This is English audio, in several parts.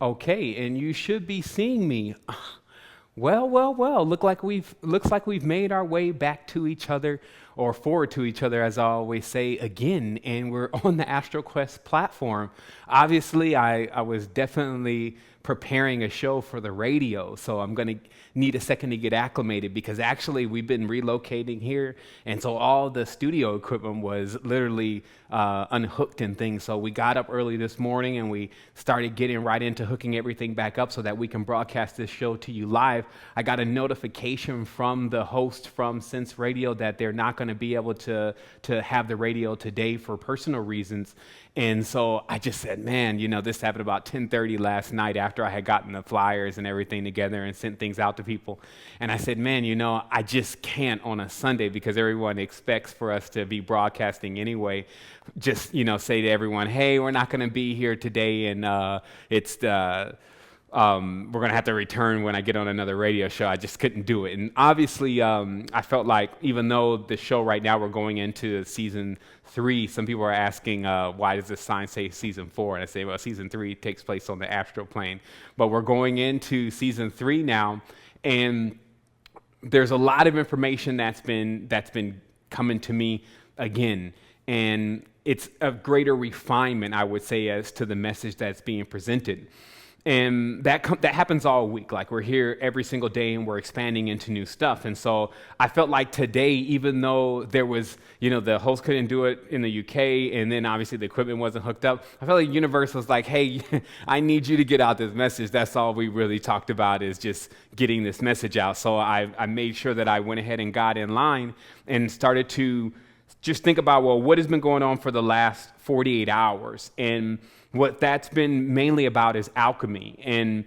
Okay, and you should be seeing me. Well. Looks like we've made our way back to each other, or forward to each other, as I always say, again. And we're on the AstroQuest platform. Obviously, I was definitely preparing a show for the radio, so I'm going to need a second to get acclimated, because actually we've been relocating here, and so all the studio equipment was literally unhooked and things. So we got up early this morning and we started getting right into hooking everything back up so that we can broadcast this show to you live. I got a notification from the host from Sense Radio that they're not going to be able to have the radio today for personal reasons. And so I just said, man, this happened about 10:30 last night after I had gotten the flyers and everything together and sent things out to people. And I said, man, I just can't on a Sunday, because everyone expects for us to be broadcasting anyway. Just, say to everyone, hey, we're not going to be here today, and we're going to have to return when I get on another radio show. I just couldn't do it. And obviously, I felt like, even though the show right now, we're going into season 3, some people are asking, why does this sign say season 4? And I say, well, season 3 takes place on the astral plane. But we're going into season 3 now, and there's a lot of information that's been coming to me again. And it's a greater refinement, I would say, as to the message that's being presented. And that happens all week. Like, we're here every single day and we're expanding into new stuff. And so I felt like today, even though there was, the host couldn't do it in the UK, and then obviously the equipment wasn't hooked up, I felt like the universe was like, hey, I need you to get out this message. That's all we really talked about, is just getting this message out. So I made sure that I went ahead and got in line and started to just think about, well, what has been going on for the last 48 hours? And what that's been mainly about is alchemy, and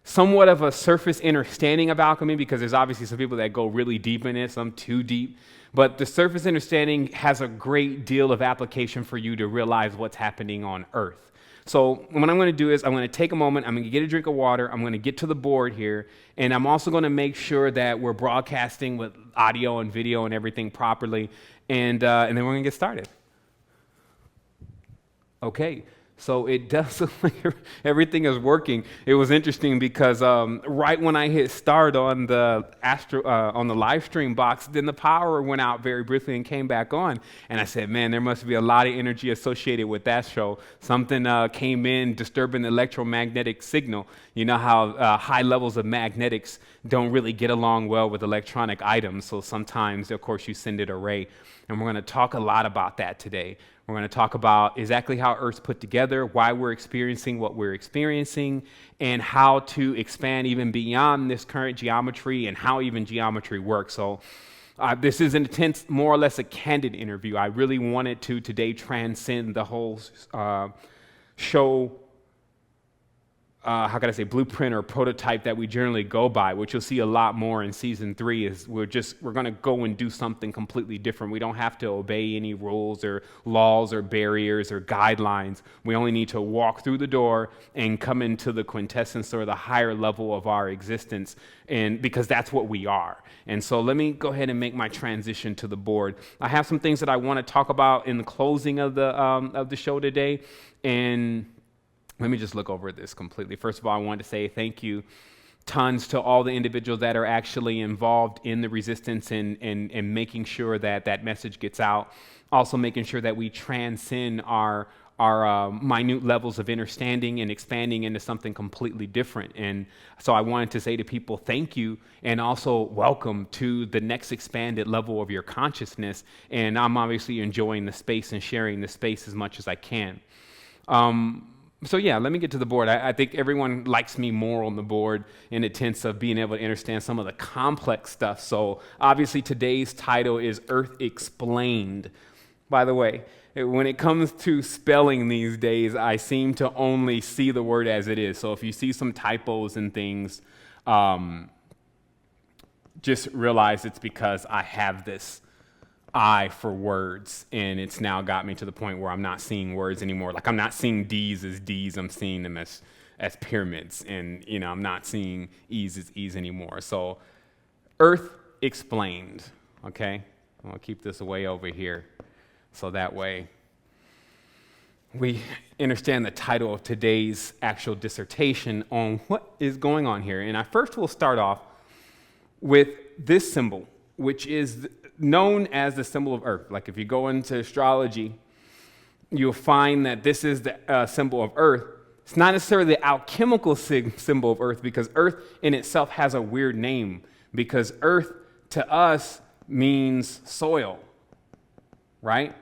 somewhat of a surface understanding of alchemy, because there's obviously some people that go really deep in it, some too deep. But the surface understanding has a great deal of application for you to realize what's happening on Earth. So what I'm going to do is I'm going to take a moment, I'm going to get a drink of water, I'm going to get to the board here, and I'm also going to make sure that we're broadcasting with audio and video and everything properly, and then we're going to get started. Okay. So it does look like everything is working. It was interesting because right when I hit start on the live stream box, then the power went out very briefly and came back on. And I said, man, there must be a lot of energy associated with that show. Something came in disturbing the electromagnetic signal. You know how high levels of magnetics don't really get along well with electronic items. So sometimes, of course, you send it array. And we're going to talk a lot about that today. We're going to talk about exactly how Earth's put together, why we're experiencing what we're experiencing, and how to expand even beyond this current geometry and how even geometry works. So this is an intense, more or less a candid interview. I really wanted to today transcend the whole show, blueprint or prototype that we generally go by, which you'll see a lot more in season 3, is we're going to go and do something completely different. We don't have to obey any rules or laws or barriers or guidelines. We only need to walk through the door and come into the quintessence or the higher level of our existence, and because that's what we are. And so let me go ahead and make my transition to the board. I have some things that I want to talk about in the closing of the show today, and let me just look over this completely. First of all, I wanted to say thank you tons to all the individuals that are actually involved in the resistance and making sure that message gets out. Also making sure that we transcend our minute levels of understanding and expanding into something completely different. And so I wanted to say to people, thank you, and also welcome to the next expanded level of your consciousness. And I'm obviously enjoying the space and sharing the space as much as I can. So yeah, let me get to the board. I think everyone likes me more on the board in a sense of being able to understand some of the complex stuff. So obviously today's title is Earth Explained. By the way, when it comes to spelling these days, I seem to only see the word as it is. So if you see some typos and things, just realize it's because I have this eye for words, and it's now got me to the point where I'm not seeing words anymore. Like, I'm not seeing D's as D's, I'm seeing them as pyramids, and I'm not seeing E's as E's anymore. So Earth Explained, okay? I'll keep this away over here so that way we understand the title of today's actual dissertation on what is going on here. And I first will start off with this symbol, which is known as the symbol of Earth. Like if you go into astrology, you'll find that this is the symbol of Earth. It's not necessarily the alchemical symbol of Earth, because Earth in itself has a weird name, because Earth to us means soil, right?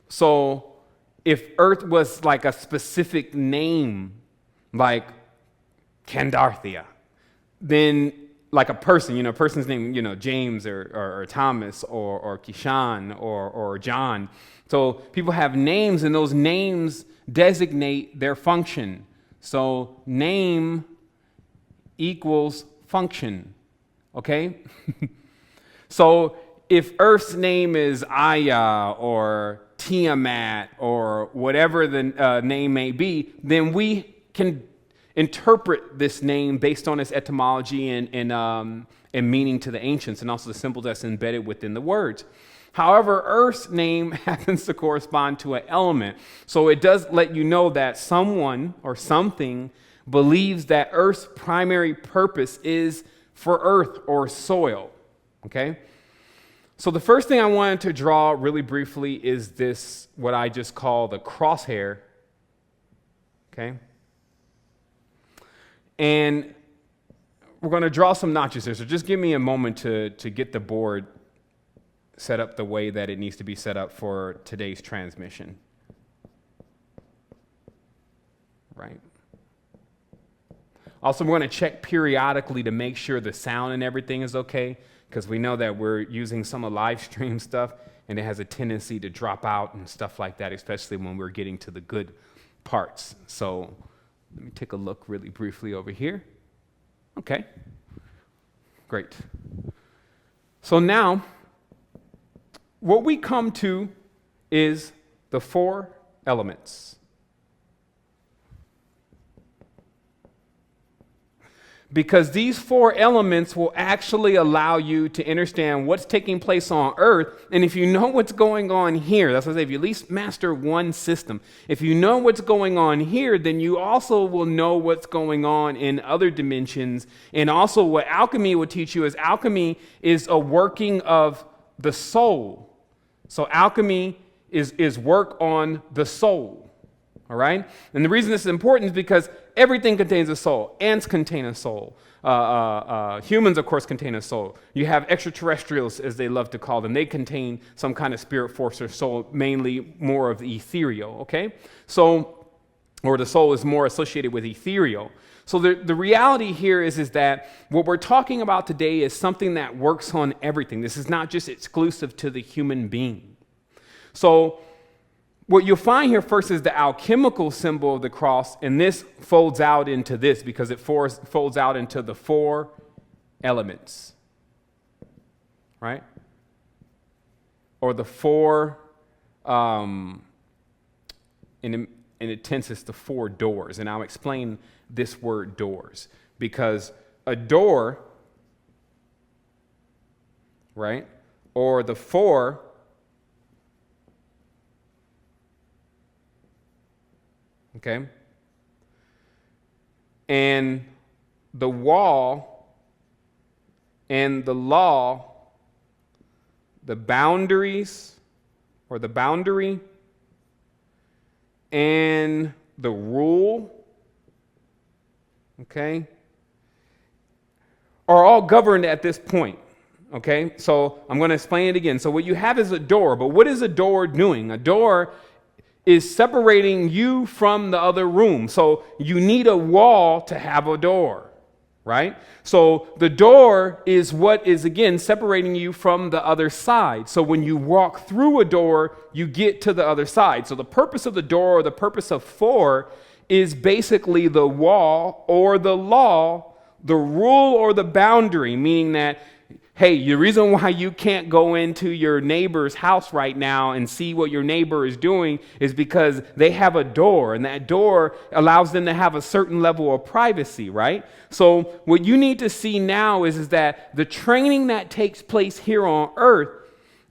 So if Earth was like a specific name, like Candarthia, then like a person, a person's name, James or Thomas or Kishan or John. So people have names, and those names designate their function. So name equals function, okay? So if Earth's name is Aya or Tiamat or whatever the name may be, then we can interpret this name based on its etymology and meaning to the ancients, and also the symbols that's embedded within the words. However, Earth's name happens to correspond to an element. So it does let you know that someone or something believes that Earth's primary purpose is for earth or soil, okay? So the first thing I wanted to draw really briefly is this, what I just call the crosshair, okay? And we're going to draw some notches here, so just give me a moment to get the board set up the way that it needs to be set up for today's transmission. Right? Also, we're going to check periodically to make sure the sound and everything is okay, because we know that we're using some of live stream stuff, and it has a tendency to drop out and stuff like that, especially when we're getting to the good parts. So let me take a look really briefly over here. Okay, great. So now, what we come to is the 4 elements. Because these 4 elements will actually allow you to understand what's taking place on Earth. And if you know what's going on here, that's what I say, if you at least master one system, if you know what's going on here, then you also will know what's going on in other dimensions. And also what alchemy will teach you is alchemy is a working of the soul. So alchemy is work on the soul. All right? And the reason this is important is because everything contains a soul. Ants contain a soul. Humans, of course, contain a soul. You have extraterrestrials, as they love to call them. They contain some kind of spirit force or soul, mainly more of the ethereal, okay? So, or the soul is more associated with ethereal. So the reality here is that what we're talking about today is something that works on everything. This is not just exclusive to the human being. So what you'll find here first is the alchemical symbol of the cross, and this folds out into this because it folds out into the 4 elements, right? Or the 4, in a tense, it's the 4 doors, and I'll explain this word doors, because a door, right, or the 4, okay, and the wall and the law, the boundaries or the boundary and the rule, okay, are all governed at this point, okay? So I'm going to explain it again. So what you have is a door, but what is a door doing? A door is separating you from the other room. So you need a wall to have a door, right? So the door is what is, again, separating you from the other side. So when you walk through a door, you get to the other side. So the purpose of the door, or the purpose of 4, is basically the wall or the law, the rule or the boundary, meaning that, hey, the reason why you can't go into your neighbor's house right now and see what your neighbor is doing is because they have a door, and that door allows them to have a certain level of privacy, right? So what you need to see now is that the training that takes place here on earth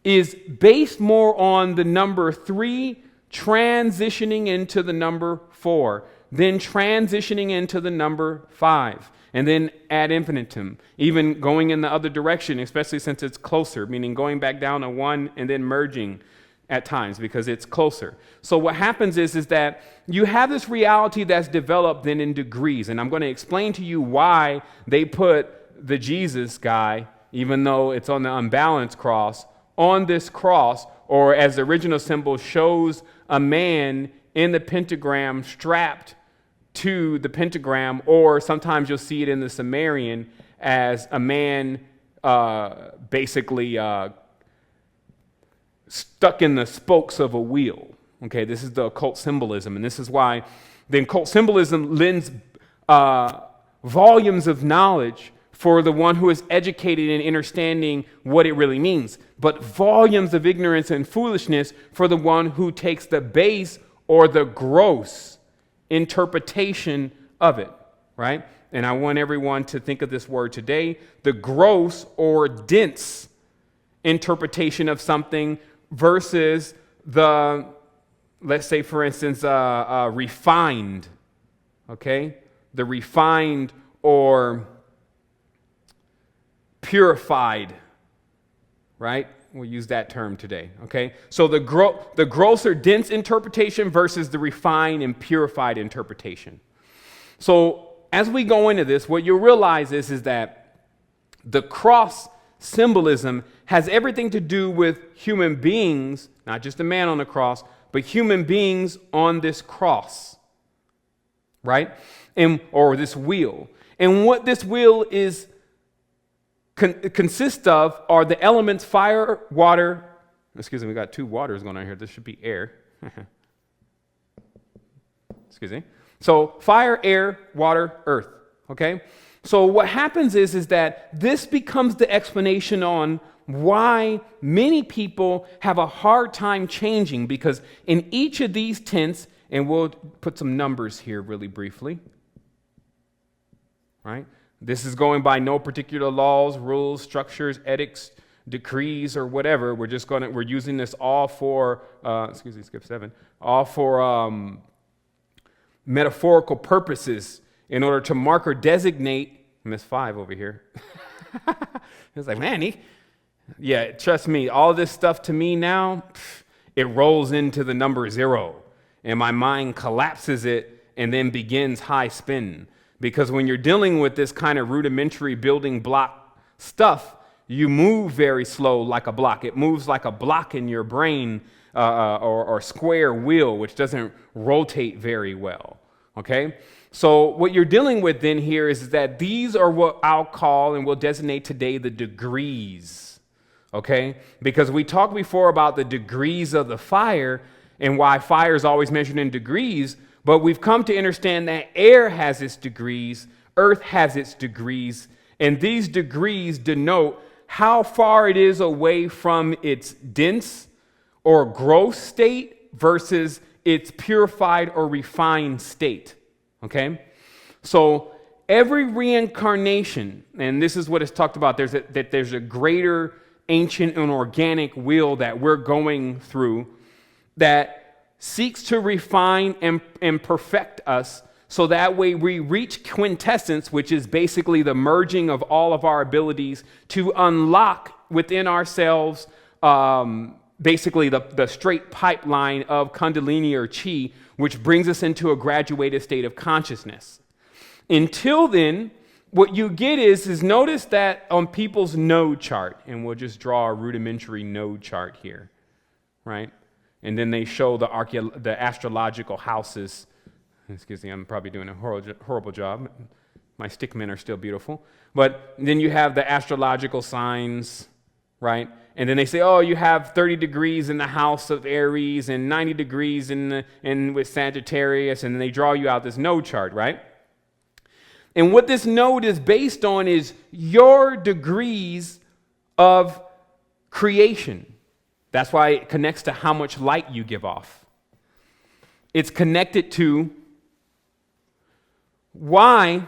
is based more on the number 3 transitioning into the number 4, then transitioning into the number 5, and then ad infinitum, even going in the other direction, especially since it's closer, meaning going back down to 1 and then merging at times because it's closer. So what happens is that you have this reality that's developed then in degrees, and I'm going to explain to you why they put the Jesus guy, even though it's on the unbalanced cross, on this cross, or as the original symbol shows a man in the pentagram strapped to the pentagram, or sometimes you'll see it in the Sumerian as a man basically stuck in the spokes of a wheel. Okay, this is the occult symbolism, and this is why the occult symbolism lends volumes of knowledge for the one who is educated in understanding what it really means, but volumes of ignorance and foolishness for the one who takes the base or the gross interpretation of it, right? And I want everyone to think of this word today, the gross or dense interpretation of something versus the, let's say, for instance, refined, okay? The refined or purified, right? We'll use that term today, okay? So the gross or dense interpretation versus the refined and purified interpretation. So as we go into this, what you'll realize is that the cross symbolism has everything to do with human beings, not just a man on the cross, but human beings on this cross, right? Or this wheel. And what this wheel is consists of are the elements fire, water. Excuse me, we got 2 waters going on here. This should be air. Excuse me. So fire, air, water, earth. Okay? So what happens is that this becomes the explanation on why many people have a hard time changing, because in each of these tenets, and we'll put some numbers here really briefly, right? This is going by no particular laws, rules, structures, edicts, decrees, or whatever. We're using this all for, skip 7, all for metaphorical purposes in order to mark or designate. Miss 5 over here. It's like, man, yeah, trust me, all this stuff to me now, it rolls into the number 0, and my mind collapses it and then begins high spin. Because when you're dealing with this kind of rudimentary building block stuff, you move very slow like a block. It moves like a block in your brain or square wheel, which doesn't rotate very well, okay? So what you're dealing with then here is that these are what I'll call and will designate today the degrees, okay? Because we talked before about the degrees of the fire and why fire is always measured in degrees, but we've come to understand that air has its degrees, earth has its degrees, and these degrees denote how far it is away from its dense or gross state versus its purified or refined state, okay? So every reincarnation, and this is what is talked about, there's a greater ancient and organic wheel that we're going through that seeks to refine and perfect us so that way we reach quintessence, which is basically the merging of all of our abilities to unlock within ourselves basically the straight pipeline of Kundalini or Chi, which brings us into a graduated state of consciousness. Until then, what you get is notice that on people's node chart, and we'll just draw a rudimentary node chart here, right? And then they show the astrological houses. Excuse me, I'm probably doing a horrible job. My stickmen are still beautiful. But then you have the astrological signs, right? And then they say, oh, you have 30 degrees in the house of Aries and 90 degrees in with Sagittarius, and then they draw you out this node chart, right? And what this node is based on is your degrees of creation. That's why it connects to how much light you give off. It's connected to why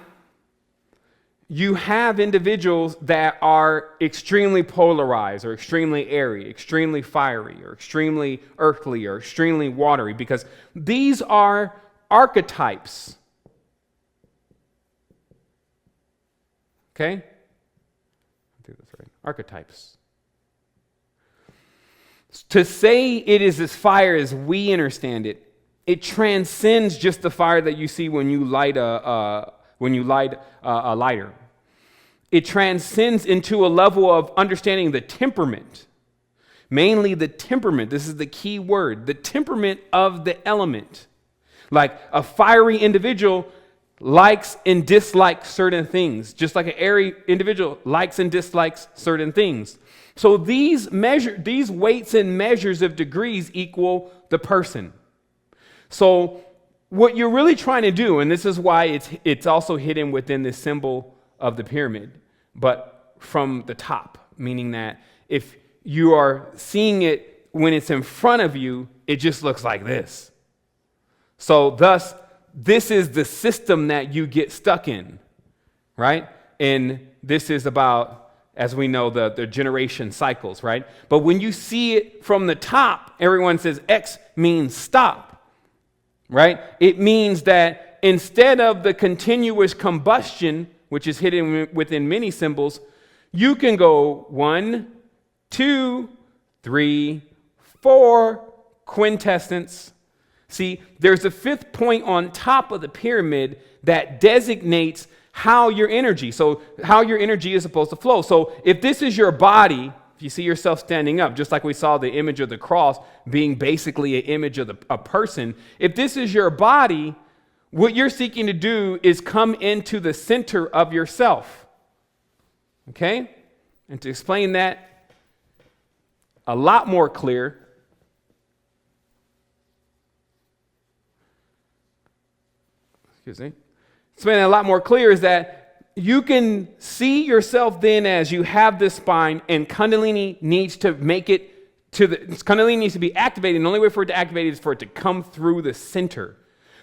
you have individuals that are extremely polarized or extremely airy, extremely fiery, or extremely earthly, or extremely watery, because these are archetypes. Okay? I think that's right. Archetypes. To say it is as fire as we understand it, it transcends just the fire that you see when you light a lighter. It transcends into a level of understanding the temperament, mainly the temperament. This is the key word, the temperament of the element. Like a fiery individual likes and dislikes certain things, just like an airy individual likes and dislikes certain things. So these weights and measures of degrees equal the person. So what you're really trying to do, and this is why it's also hidden within the symbol of the pyramid, but from the top, meaning that if you are seeing it when it's in front of you, it just looks like this. So thus, this is the system that you get stuck in, right? And this is about, as we know, the generation cycles, right? But when you see it from the top, everyone says X means stop, right? It means that instead of the continuous combustion, which is hidden within many symbols, you can go 1, 2, 3, 4, quintessence. See, there's a fifth point on top of the pyramid that designates how your energy is supposed to flow. So if this is your body, if you see yourself standing up, just like we saw the image of the cross being basically an image of a person, if this is your body, what you're seeking to do is come into the center of yourself. Okay? And to explain that a lot more clear, explain that a lot more clear is that you can see yourself then as you have this spine, and Kundalini needs to make it Kundalini needs to be activated, and the only way for it to activate is for it to come through the center.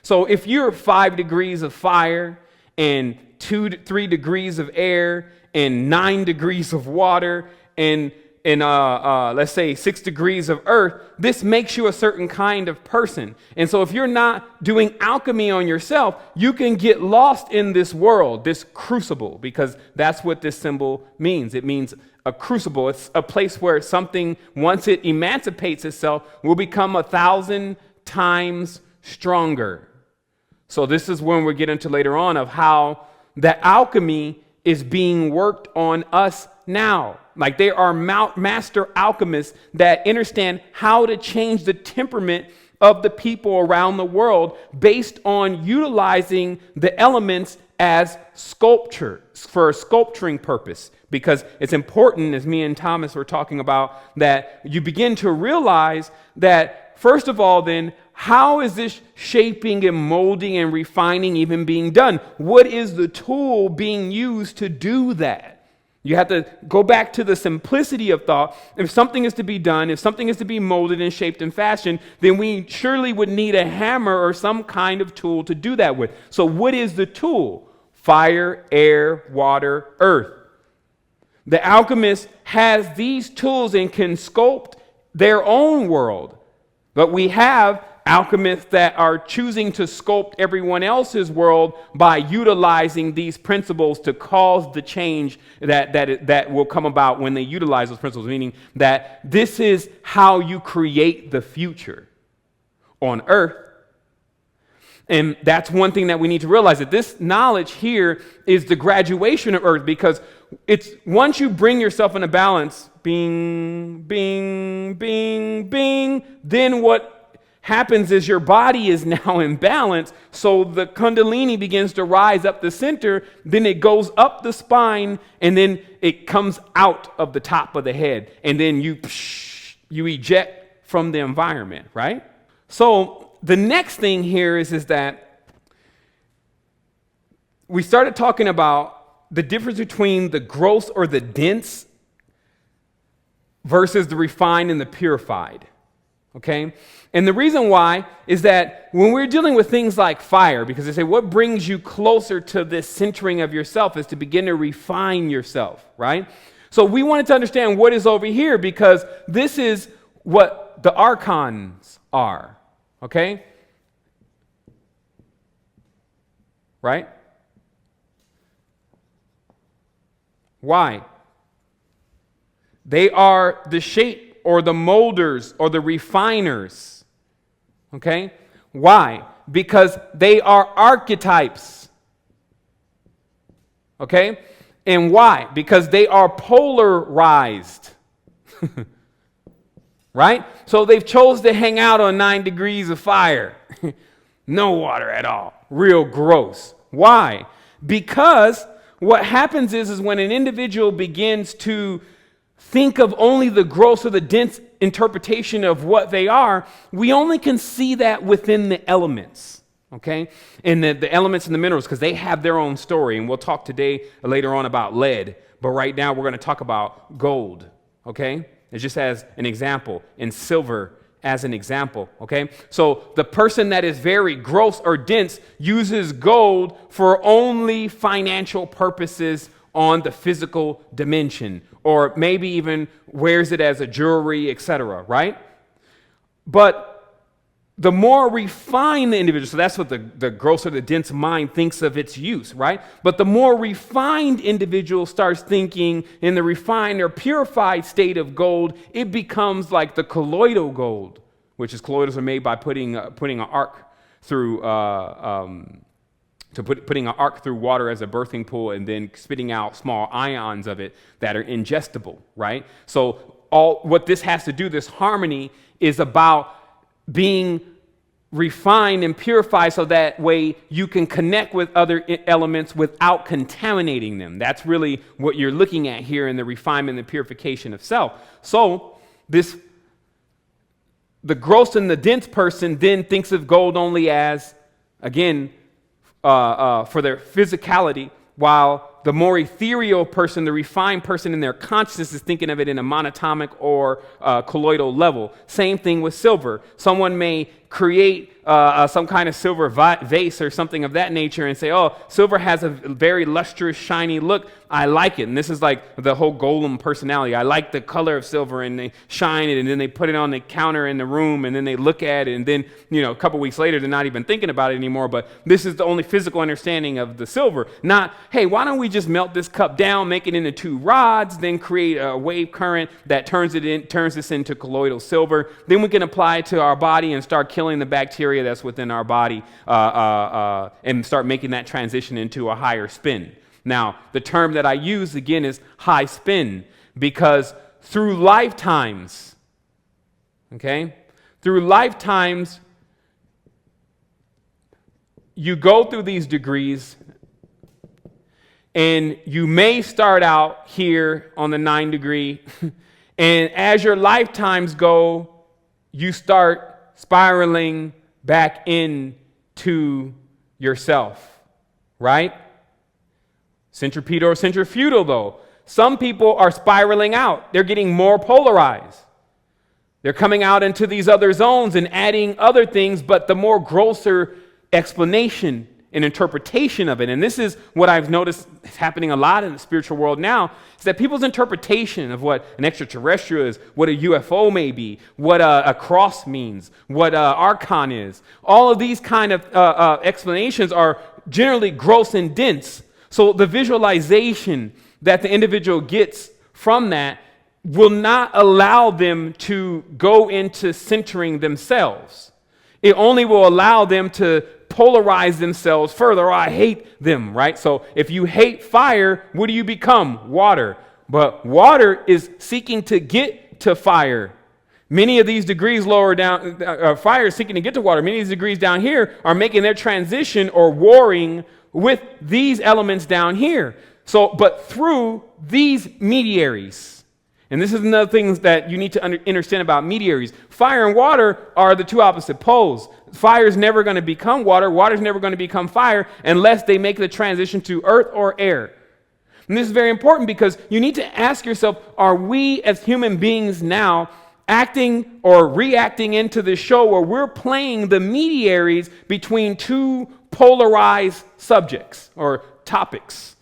So if you're 5 degrees of fire and 2 to 3 degrees of air and 9 degrees of water and let's say 6 degrees of earth, this makes you a certain kind of person. And so if you're not doing alchemy on yourself, you can get lost in this world, this crucible, because that's what this symbol means. It means a crucible. It's a place where something, once it emancipates itself, will become 1,000 times stronger. So this is when we get into later on of how the alchemy is being worked on us now. Like there are master alchemists that understand how to change the temperament of the people around the world based on utilizing the elements as sculpture for a sculpturing purpose. Because it's important, as me and Thomas were talking about, that you begin to realize that, first of all, then, how is this shaping and molding and refining even being done? What is the tool being used to do that? You have to go back to the simplicity of thought. If something is to be done, if something is to be molded and shaped and fashioned, then we surely would need a hammer or some kind of tool to do that with. So what is the tool? Fire, air, water, earth. The alchemist has these tools and can sculpt their own world. But we have alchemists that are choosing to sculpt everyone else's world by utilizing these principles to cause the change that will come about when they utilize those principles, meaning that this is how you create the future on earth. And that's one thing that we need to realize, that this knowledge here is the graduation of earth, because it's once you bring yourself in a balance, bing, bing, bing, bing, then what happens is your body is now in balance, so the Kundalini begins to rise up the center, then it goes up the spine, and then it comes out of the top of the head, and then you eject from the environment, right? So the next thing here is that we started talking about the difference between the gross or the dense versus the refined and the purified. Okay? And the reason why is that when we're dealing with things like fire, because they say what brings you closer to this centering of yourself is to begin to refine yourself, right? So we wanted to understand what is over here because this is what the archons are, okay? Right? Why? They are the shape or the molders or the refiners. Okay? Why? Because they are archetypes. Okay? And why? Because they are polarized. Right? So they've chose to hang out on 9 degrees of fire. No water at all. Real gross. Why? Because what happens is when an individual begins to think of only the gross or the dense interpretation of what they are, we only can see that within the elements, okay? And the elements and the minerals, because they have their own story. And we'll talk today later on about lead. But right now we're going to talk about gold, okay? It's just as an example, and silver as an example, okay? So the person that is very gross or dense uses gold for only financial purposes on the physical dimension, or maybe even wears it as a jewelry, etc., right? But the more refined the individual, so that's what the gross or the dense mind thinks of its use, right? But the more refined individual starts thinking in the refined or purified state of gold, it becomes like the colloidal gold, which is colloidals are made by putting an arc through putting an arc through water as a birthing pool and then spitting out small ions of it that are ingestible, right? So all what this has to do, this harmony, is about being refined and purified so that way you can connect with other elements without contaminating them. That's really what you're looking at here in the refinement and the purification of self. So the gross and the dense person then thinks of gold only as, again, for their physicality, while the more ethereal person, the refined person in their consciousness is thinking of it in a monatomic or colloidal level. Same thing with silver. Someone may create some kind of silver vase or something of that nature and say, oh, silver has a very lustrous, shiny look. I like it. And this is like the whole golem personality. I like the color of silver, and they shine it, and then they put it on the counter in the room, and then they look at it, and then, a couple weeks later, they're not even thinking about it anymore. But this is the only physical understanding of the silver. Not, hey, why don't we just melt this cup down, make it into 2 rods, then create a wave current that turns this into colloidal silver. Then we can apply it to our body and start killing the bacteria that's within our body and start making that transition into a higher spin. Now, the term that I use, again, is high spin, because through lifetimes, you go through these degrees, and you may start out here on the 9 degree, and as your lifetimes go, you start spiraling back into yourself, right? Centripetal or centrifugal, though. Some people are spiraling out. They're getting more polarized. They're coming out into these other zones and adding other things, but the more grosser explanation and interpretation of it. And this is what I've noticed is happening a lot in the spiritual world now, is that people's interpretation of what an extraterrestrial is, what a UFO may be, what a cross means, what archon is. All of these kind of explanations are generally gross and dense. So the visualization that the individual gets from that will not allow them to go into centering themselves. It only will allow them to polarize themselves further. Oh, I hate them, right? So if you hate fire, what do you become? Water. But water is seeking to get to fire. Many of these degrees lower down, fire is seeking to get to water. Many of these degrees down here are making their transition or warring with these elements down here. So, but through these mediaries, and this is another thing that you need to understand about mediaries. Fire and water are the two opposite poles. Fire is never going to become water. Water is never going to become fire unless they make the transition to earth or air. And this is very important because you need to ask yourself, are we as human beings now acting or reacting into this show where we're playing the mediaries between two polarized subjects or topics,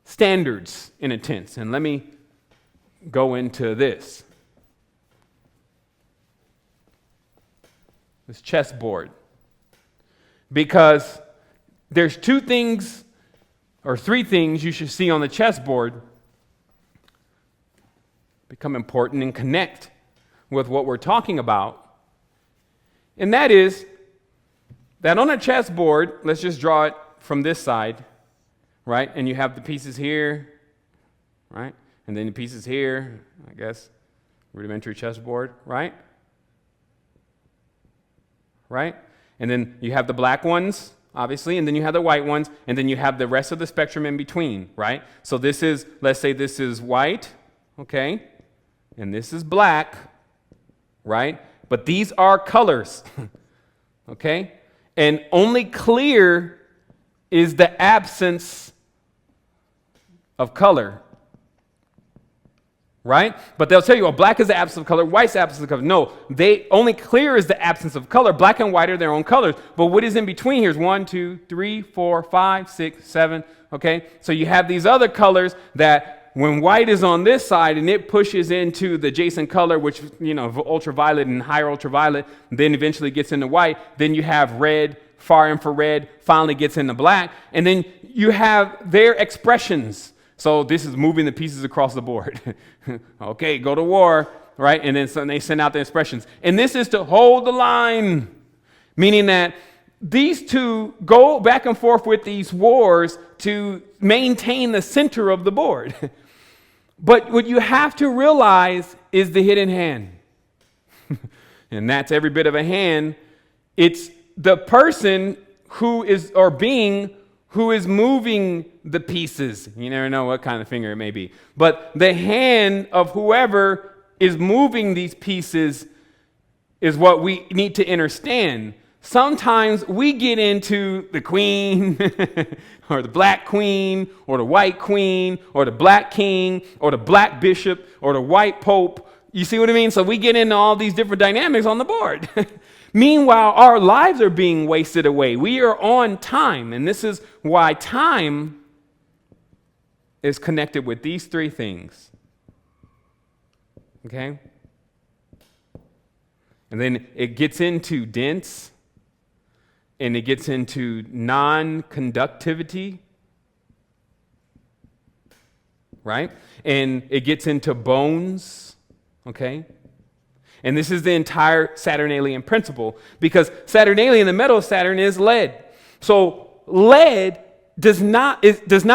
standards in a sense. And let me go into this. This chessboard. Because there's two things or three things you should see on the chessboard become important and connect with what we're talking about. And that is that on a chessboard, let's just draw it from this side, right? And you have the pieces here, right? And then the pieces here, I guess, rudimentary chessboard, right? Right? And then you have the black ones, obviously, and then you have the white ones, and then you have the rest of the spectrum in between, right? So this is, let's say this is white, okay? And this is black, right? But these are colors, okay? And only clear is the absence of color, right? But they'll tell you, oh, black is the absence of color, white's the absence of color. No, only clear is the absence of color. Black and white are their own colors. But what is in between here is 1, 2, 3, 4, 5, 6, 7, okay? So you have these other colors that when white is on this side and it pushes into the adjacent color, which, ultraviolet and higher ultraviolet, then eventually gets into white, then you have red, far infrared, finally gets into black, and then you have their expressions. So this is moving the pieces across the board. Okay, go to war, right? And then they send out the expressions. And this is to hold the line, meaning that these two go back and forth with these wars to maintain the center of the board. But what you have to realize is the hidden hand. And that's every bit of a hand. It's the person who is, or being, who is moving the pieces. You never know what kind of finger it may be. But the hand of whoever is moving these pieces is what we need to understand. Sometimes we get into the queen or the black queen or the white queen or the black king or the black bishop or the white pope. You see what I mean? So we get into all these different dynamics on the board. Meanwhile, our lives are being wasted away. We are on time, and this is why time is connected with these three things. Okay? And then it gets into dense, and it gets into non-conductivity, right? And it gets into bones, okay? And this is the entire Saturnalian principle, because Saturnalian, the metal of Saturn is lead. So lead does not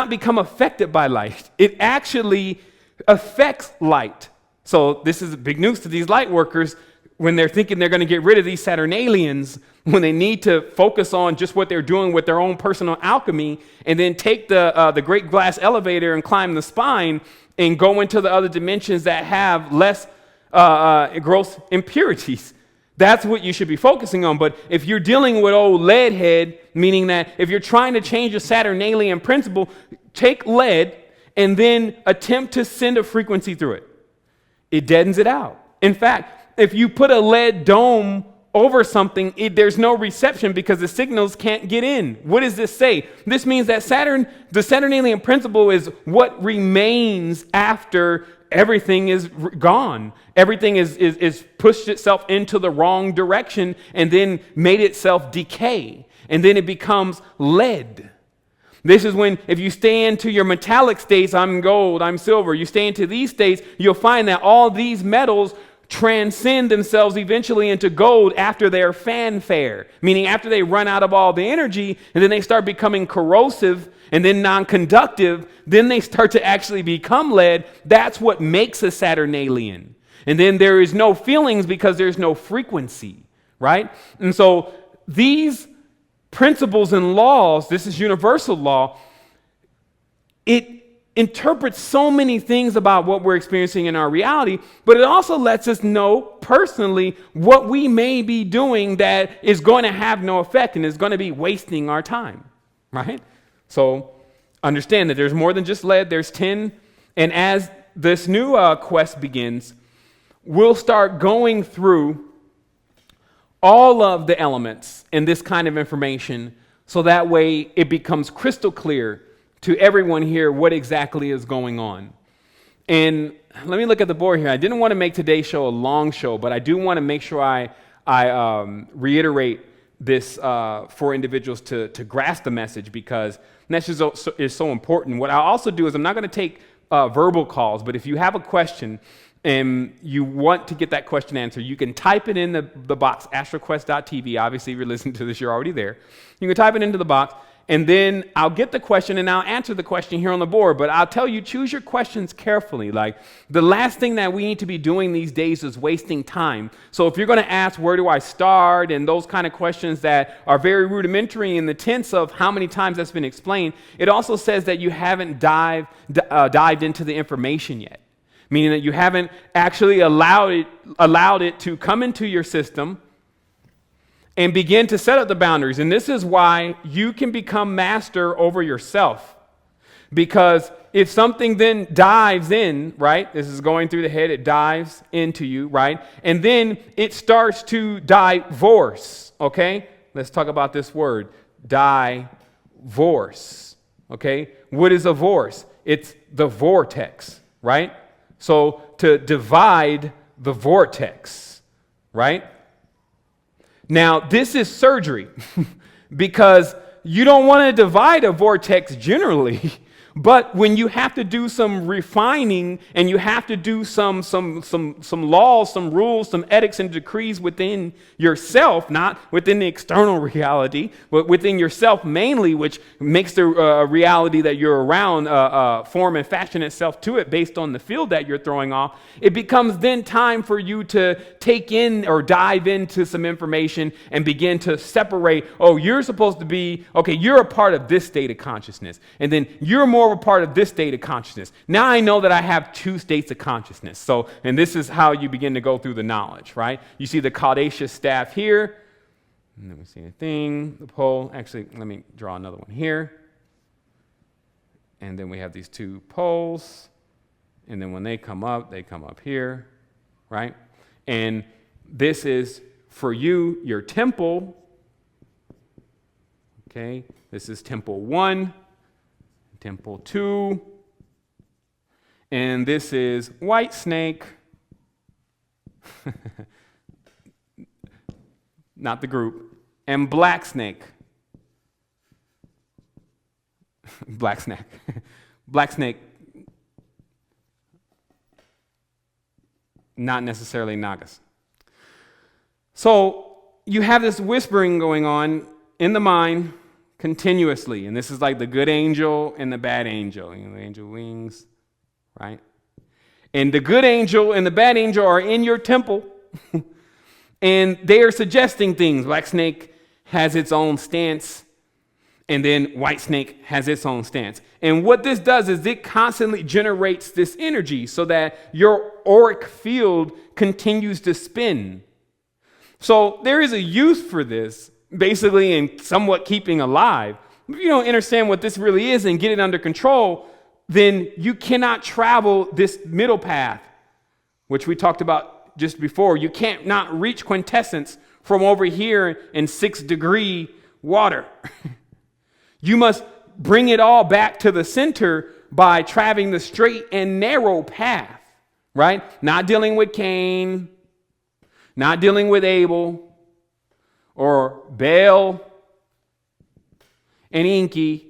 become affected by light. It actually affects light. So this is big news to these light workers when they're thinking they're going to get rid of these Saturnalians, when they need to focus on just what they're doing with their own personal alchemy, and then take the great glass elevator and climb the spine and go into the other dimensions that have less gross impurities. That's what you should be focusing on. But if you're dealing with old lead head, meaning that if you're trying to change a Saturnalian principle, take lead and then attempt to send a frequency through it. It deadens it out. In fact, if you put a lead dome over something, there's no reception because the signals can't get in. What does this say? This means that the Saturnalian principle is what remains after everything is gone. Everything is pushed itself into the wrong direction and then made itself decay. And then it becomes lead. This is when, if you stay into your metallic states, I'm gold, I'm silver, you stay into these states, you'll find that all these metals transcend themselves eventually into gold after their fanfare, meaning after they run out of all the energy, and then they start becoming corrosive and then non-conductive, then they start to actually become lead. That's what makes a Saturnalian. And then there is no feelings because there's no frequency, right? And so these principles and laws, this is universal law, it interprets so many things about what we're experiencing in our reality, but it also lets us know personally what we may be doing that is going to have no effect and is going to be wasting our time, right? So understand that there's more than just lead, there's tin, and as this new quest begins, we'll start going through all of the elements in this kind of information so that way it becomes crystal clear to everyone here what exactly is going on. And let me look at the board here. I didn't want to make today's show a long show, but I do want to make sure I reiterate this for individuals to grasp the message, because message is so important. What I'll also do is I'm not going to take verbal calls, but if you have a question and you want to get that question answered, you can type it in the box, astroquest.tv. Obviously, if you're listening to this, you're already there. You can type it into the box, and then I'll get the question and I'll answer the question here on the board. But I'll tell you, choose your questions carefully. Like, the last thing that we need to be doing these days is wasting time. So if you're going to ask, where do I start, and those kind of questions that are very rudimentary in the sense of how many times that's been explained, it also says that you haven't dived into the information yet. Meaning that you haven't actually allowed it to come into your system and begin to set up the boundaries. And this is why you can become master over yourself. Because if something then dives in, right? This is going through the head, it dives into you, right? And then it starts to divorce, okay? Let's talk about this word, divorce, okay? What is a vorce? It's the vortex, right? So to divide the vortex, right? Now, this is surgery because you don't want to divide a vortex generally, but when you have to do some refining and you have to do some laws, some rules, some edicts and decrees within yourself, not within the external reality, but within yourself mainly, which makes the reality that you're around form and fashion itself to it based on the field that you're throwing off, it becomes then time for you to take in or dive into some information and begin to separate, oh, you're supposed to be, okay, you're a part of this state of consciousness, and then you're more of a part of this state of consciousness. Now I know that I have two states of consciousness. So, and this is how you begin to go through the knowledge, right? You see the caudaceous staff here. And then we see a thing, the pole. Actually, let me draw another one here. And then we have these two poles. And then when they come up here, right? And this is for you, your temple. Okay, this is temple 1. Temple 2, and this is white snake, not the group, and black snake, black snake, black snake, not necessarily Nagas. So you have this whispering going on in the mind continuously, and this is like the good angel and the bad angel. You know, the angel wings, right? And the good angel and the bad angel are in your temple, and they are suggesting things. Black snake has its own stance, and then white snake has its own stance. And what this does is it constantly generates this energy so that your auric field continues to spin. So there is a use for this, basically in somewhat keeping alive. If you don't understand what this really is and get it under control, then you cannot travel this middle path, which we talked about just before. You can't not reach quintessence from over here in 6-degree water. You must bring it all back to the center by traveling the straight and narrow path, right? Not dealing with Cain, not dealing with Abel, or Baal and Enki,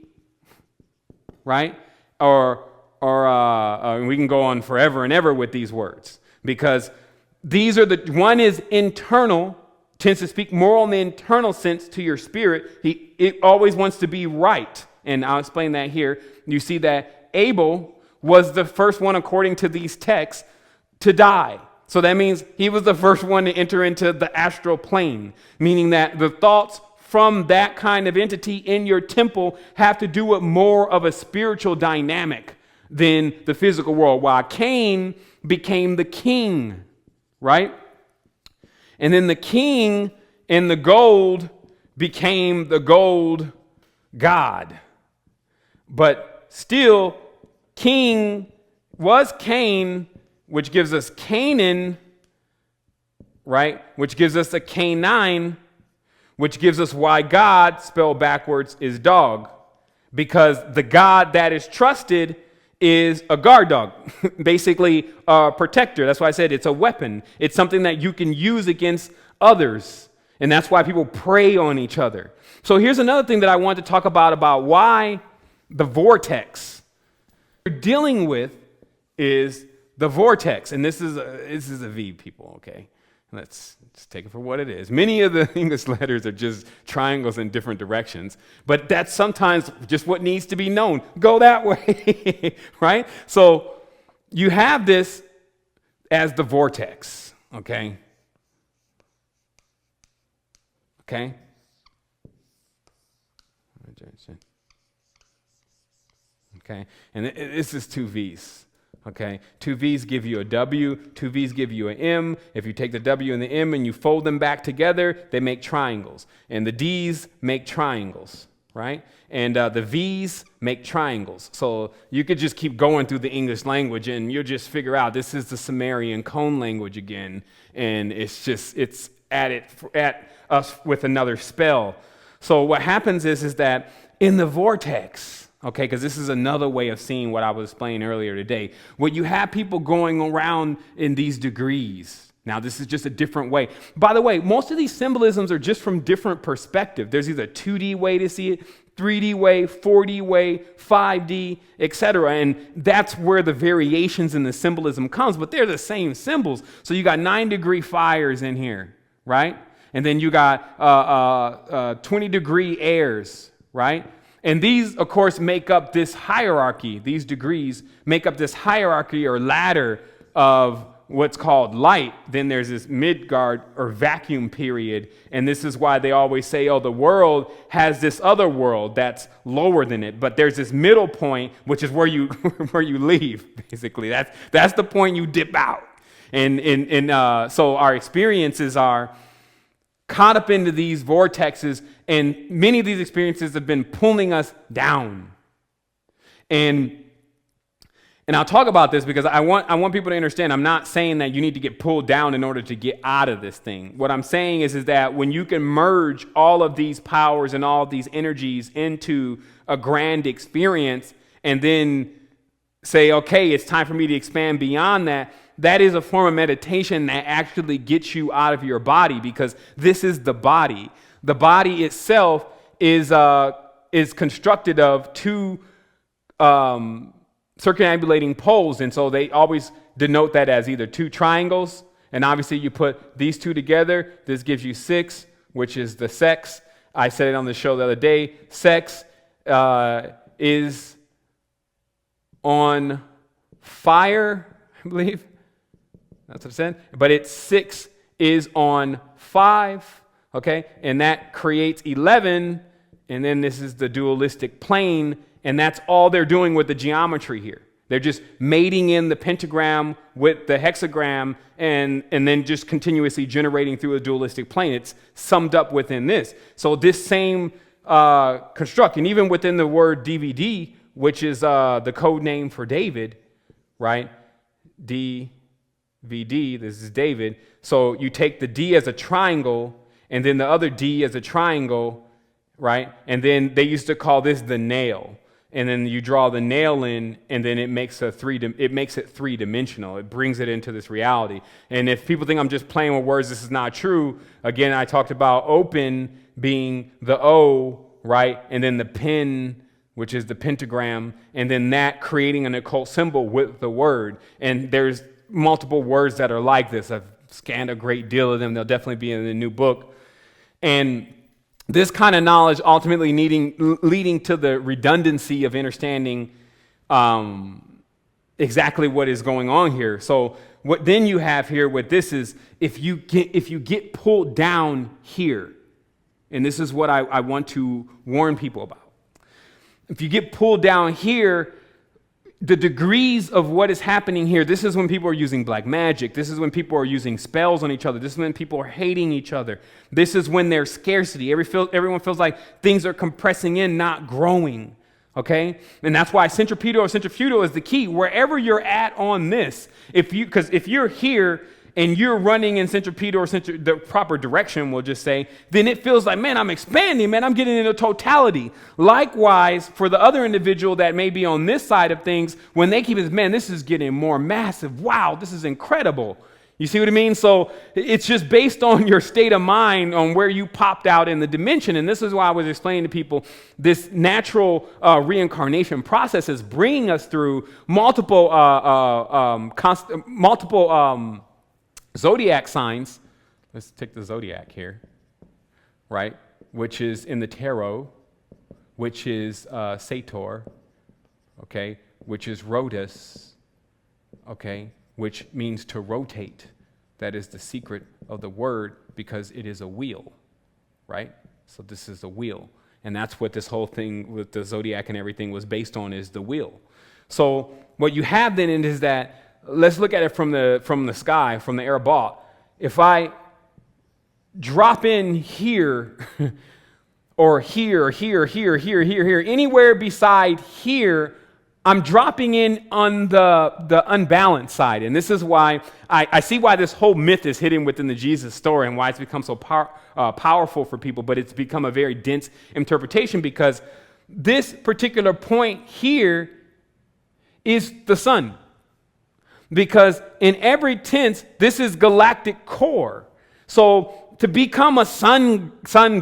right? Or we can go on forever and ever with these words, because these are one is internal, tends to speak more on the internal sense to your spirit. It always wants to be right, and I'll explain that here. You see that Abel was the first one, according to these texts, to die. So that means he was the first one to enter into the astral plane, meaning that the thoughts from that kind of entity in your temple have to do with more of a spiritual dynamic than the physical world, while Cain became the king, right? And then the king and the gold became the gold god. But still, king was Cain, which gives us Canaan, right? Which gives us a canine, which gives us why God, spelled backwards, is dog. Because the God that is trusted is a guard dog, basically a protector. That's why I said it's a weapon. It's something that you can use against others. And that's why people prey on each other. So here's another thing that I want to talk about why the vortex we're dealing with is the vortex. And this is a V, people, okay? Let's take it for what it is. Many of the English letters are just triangles in different directions, but that's sometimes just what needs to be known. Go that way, right? So you have this as the vortex, okay? Okay? Okay, and this is two V's. Okay, two V's give you a W, two V's give you an M. If you take the W and the M and you fold them back together, they make triangles. And the D's make triangles, right? And the V's make triangles. So you could just keep going through the English language and you'll just figure out this is the Sumerian cone language again. And it's at us with another spell. So what happens is that in the vortex, okay, because this is another way of seeing what I was explaining earlier today. When you have people going around in these degrees. Now, this is just a different way. By the way, most of these symbolisms are just from different perspectives. There's either a 2D way to see it, 3D way, 4D way, 5D, etc. And that's where the variations in the symbolism comes, but they're the same symbols. So you got 9-degree fires in here, right? And then you got 20-degree airs, right? And these, of course, make up this hierarchy. These degrees make up this hierarchy or ladder of what's called light. Then there's this Midgard or vacuum period. And this is why they always say, oh, the world has this other world that's lower than it. But there's this middle point, which is where you where you leave, basically. That's the point you dip out. And so our experiences are caught up into these vortexes, and many of these experiences have been pulling us down. And I'll talk about this because I want people to understand I'm not saying that you need to get pulled down in order to get out of this thing. What I'm saying is that when you can merge all of these powers and all of these energies into a grand experience and then say, okay, it's time for me to expand beyond that, that is a form of meditation that actually gets you out of your body, because this is the body. The body itself is constructed of two circumambulating poles, and so they always denote that as either two triangles, and obviously you put these two together, this gives you 6, which is the sex. I said it on the show the other day. Sex is on fire, I believe. That's what it said. But it's 6 is on 5, okay? And that creates 11, and then this is the dualistic plane, and that's all they're doing with the geometry here. They're just mating in the pentagram with the hexagram and then just continuously generating through a dualistic plane. It's summed up within this. So this same construct, and even within the word DVD, which is the code name for David, right? DVD, this is David. So you take the D as a triangle, and then the other D as a triangle, right? And then they used to call this the nail. And then you draw the nail in, and then it makes it three-dimensional. It brings it into this reality. And if people think I'm just playing with words, this is not true. Again, I talked about open being the O, right? And then the pen, which is the pentagram, and then that creating an occult symbol with the word. And there's multiple words that are like this. I've scanned a great deal of them. They'll definitely be in the new book. And this kind of knowledge ultimately leading to the redundancy of understanding exactly what is going on here. So what then you have here with this is if you get pulled down here, and this is what I want to warn people about. If you get pulled down here, the degrees of what is happening here, this is when people are using black magic. This is when people are using spells on each other. This is when people are hating each other. This is when there's scarcity. Everyone feels like things are compressing in, not growing. Okay? And that's why centripetal or centrifugal is the key. Wherever you're at on this, because if you're here and you're running in centripetal or the proper direction, we'll just say, then it feels like, man, I'm expanding, man, I'm getting into totality. Likewise, for the other individual that may be on this side of things, when they keep it, man, this is getting more massive. Wow, this is incredible. You see what I mean? So it's just based on your state of mind on where you popped out in the dimension. And this is why I was explaining to people this natural reincarnation process is bringing us through multiple zodiac signs. Let's take the zodiac here, right? Which is in the tarot, which is Sator, okay? Which is Rhodus, okay? Which means to rotate. That is the secret of the word because it is a wheel, right? So this is a wheel. And that's what this whole thing with the zodiac and everything was based on, is the wheel. So what you have then is that, let's look at it from the sky, from the air ball. If I drop in here, or here, anywhere beside here, I'm dropping in on the unbalanced side. And this is why I see why this whole myth is hidden within the Jesus story and why it's become so powerful for people, but it's become a very dense interpretation because this particular point here is the sun. Because in every tense, this is galactic core. So to become a sun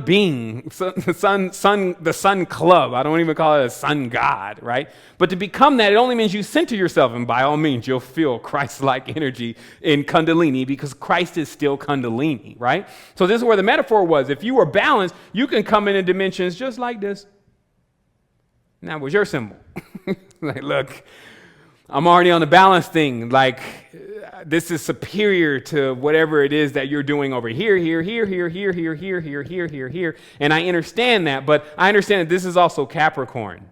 being, the sun club, I don't even call it a sun god, right? But to become that, it only means you center yourself, and by all means, you'll feel Christ-like energy in Kundalini because Christ is still Kundalini, right? So this is where the metaphor was. If you were balanced, you can come into dimensions just like this. Now, what's your symbol? Like, look, I'm already on the balance thing. Like, this is superior to whatever it is that you're doing over here. And I understand that, but I understand that this is also Capricorn,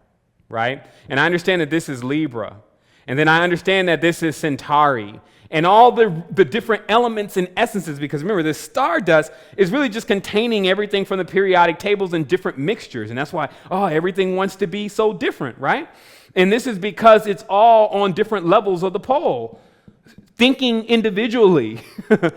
right? And I understand that this is Libra. And then I understand that this is Centauri. And all the different elements and essences, because remember, this stardust is really just containing everything from the periodic tables in different mixtures. And that's why, everything wants to be so different, right? And this is because it's all on different levels of the pole. Thinking individually,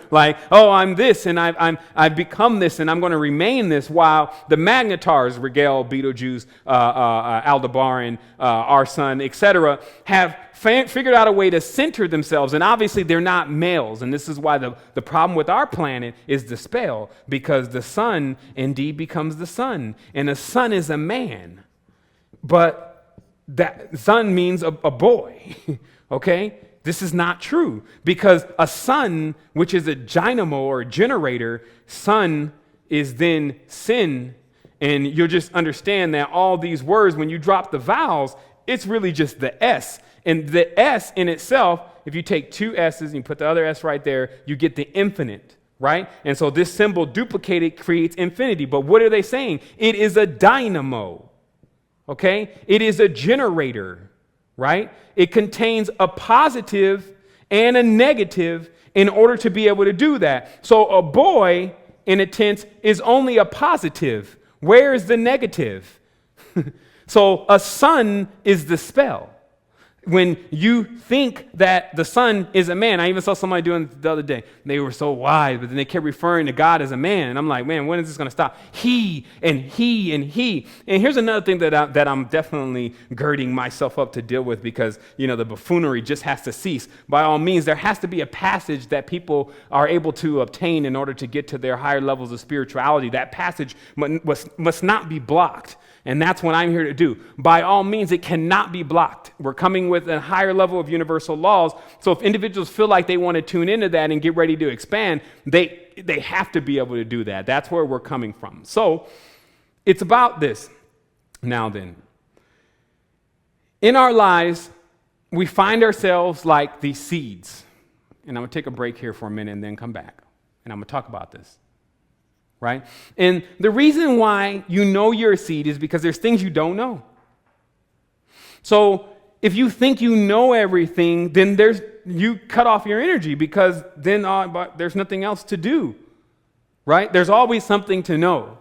like, I'm this, and I've become this, and I'm going to remain this, while the magnetars, Rigel, Betelgeuse, Aldebaran, our sun, etc., have figured out a way to center themselves, and obviously they're not males, and this is why the problem with our planet is the spell, because the sun indeed becomes the sun, and the sun is a man, but that sun means a boy, okay? This is not true because a sun, which is a dynamo or a generator, sun is then sin. And you'll just understand that all these words, when you drop the vowels, it's really just the S. And the S in itself, if you take two S's and you put the other S right there, you get the infinite, right? And so this symbol duplicated creates infinity. But what are they saying? It is a dynamo, okay? It is a generator. Right? It contains a positive and a negative in order to be able to do that. So a boy, in a tense, is only a positive. Where is the negative? So a sun is the spell. When you think that the sun is a man, I even saw somebody doing it the other day. They were so wise, but then they kept referring to God as a man. And I'm like, man, when is this going to stop? He and he and he. And here's another thing that I'm definitely girding myself up to deal with because, the buffoonery just has to cease. By all means, there has to be a passage that people are able to obtain in order to get to their higher levels of spirituality. That passage must not be blocked. And that's what I'm here to do. By all means, it cannot be blocked. We're coming with a higher level of universal laws. So if individuals feel like they want to tune into that and get ready to expand, they have to be able to do that. That's where we're coming from. So it's about this. Now then, in our lives, we find ourselves like these seeds. And I'm going to take a break here for a minute and then come back. And I'm going to talk about this. Right? And the reason why you know you're a seed is because there's things you don't know. So if you think you know everything, then you cut off your energy because then there's nothing else to do. Right? There's always something to know.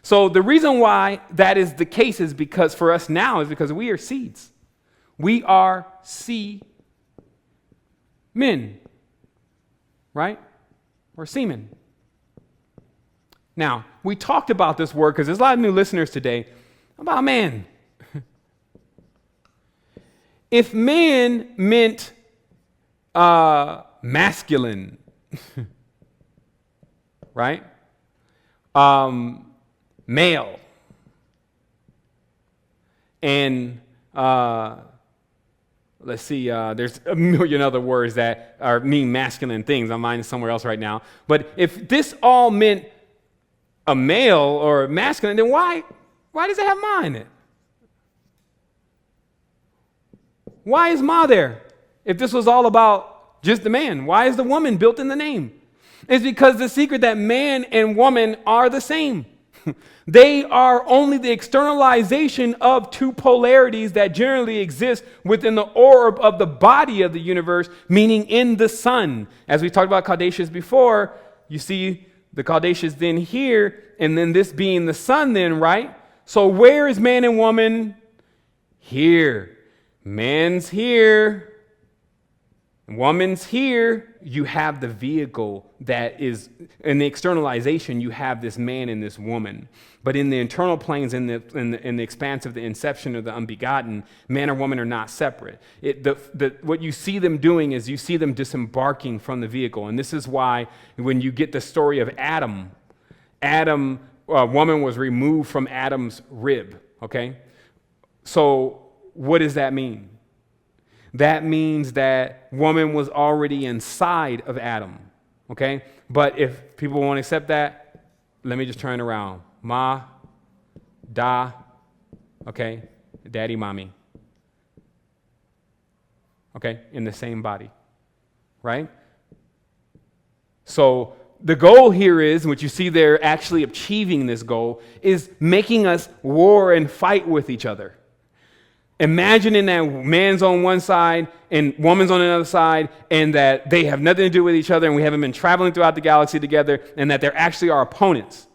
So the reason why that is the case is because for us now is because we are seeds. We are seed men. right? Or semen. Now, we talked about this word because there's a lot of new listeners today about man. If man meant masculine, right? Male. And let's see, there's a million other words that mean masculine things. I'm minding somewhere else right now. But if this all meant a male or masculine, then why does it have ma in it? Why is ma there? If this was all about just the man, why is the woman built in the name? It's because the secret that man and woman are the same. They are only the externalization of two polarities that generally exist within the orb of the body of the universe, meaning in the sun. As we talked about Caudatius before, you see the Caudatius then here, and then this being the sun then, right? So where is man and woman? Here. Man's here. Woman's here. You have the vehicle that is, in the externalization, you have this man and this woman. But in the internal planes, in the expanse of the inception of the unbegotten, man or woman are not separate. What you see them doing is you see them disembarking from the vehicle. And this is why when you get the story of Adam, woman was removed from Adam's rib, okay? So what does that mean? That means that woman was already inside of Adam, okay? But if people won't accept that, let me just turn it around. Ma, da, okay? Daddy, mommy. Okay? In the same body, right? So the goal here is, what you see they're actually achieving this goal, is making us war and fight with each other. Imagining that man's on one side and woman's on another side, and that they have nothing to do with each other, and we haven't been traveling throughout the galaxy together, and that they're actually our opponents.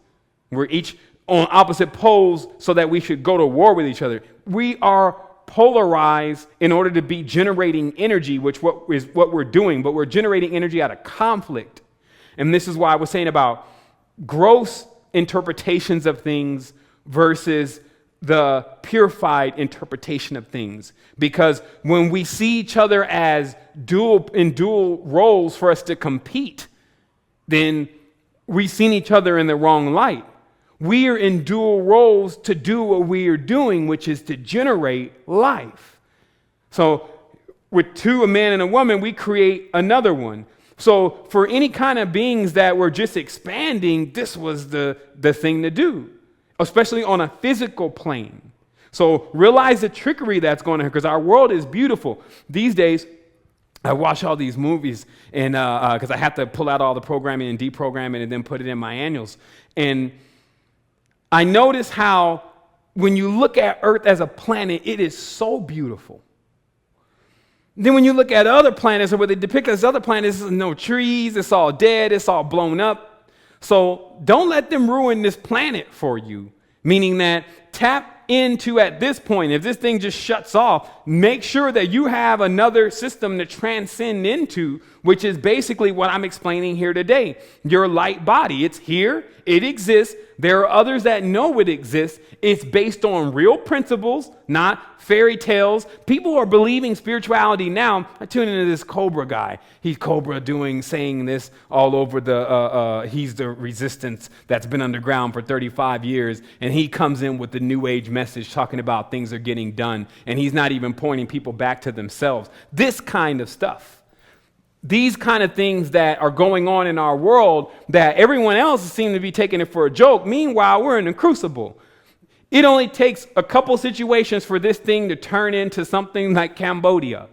We're each on opposite poles so that we should go to war with each other. We are polarized in order to be generating energy, which is what we're doing, but we're generating energy out of conflict. And this is why I was saying about gross interpretations of things versus the purified interpretation of things. Because when we see each other as dual roles for us to compete, then we've seen each other in the wrong light. We are in dual roles to do what we are doing, which is to generate life. So with two, a man and a woman, we create another one. So for any kind of beings that were just expanding, this was the thing to do, especially on a physical plane. So realize the trickery that's going on here, because our world is beautiful. These days, I watch all these movies, and because I have to pull out all the programming and deprogram it and then put it in my annuals. And I notice how when you look at Earth as a planet, it is so beautiful. Then when you look at other planets, or what they depict as other planets, there's no trees, it's all dead, it's all blown up. So don't let them ruin this planet for you, meaning that tap into, at this point, if this thing just shuts off, make sure that you have another system to transcend into, which is basically what I'm explaining here today. Your light body, it's here, it exists. There are others that know it exists. It's based on real principles, not fairy tales. People are believing spirituality now. I tune into this Cobra guy. He's Cobra saying this all over he's the resistance that's been underground for 35 years. And he comes in with the new age message talking about things are getting done. And he's not even pointing people back to themselves. This kind of stuff. These kind of things that are going on in our world that everyone else seems to be taking it for a joke. Meanwhile, we're in a crucible. It only takes a couple situations for this thing to turn into something like Cambodia.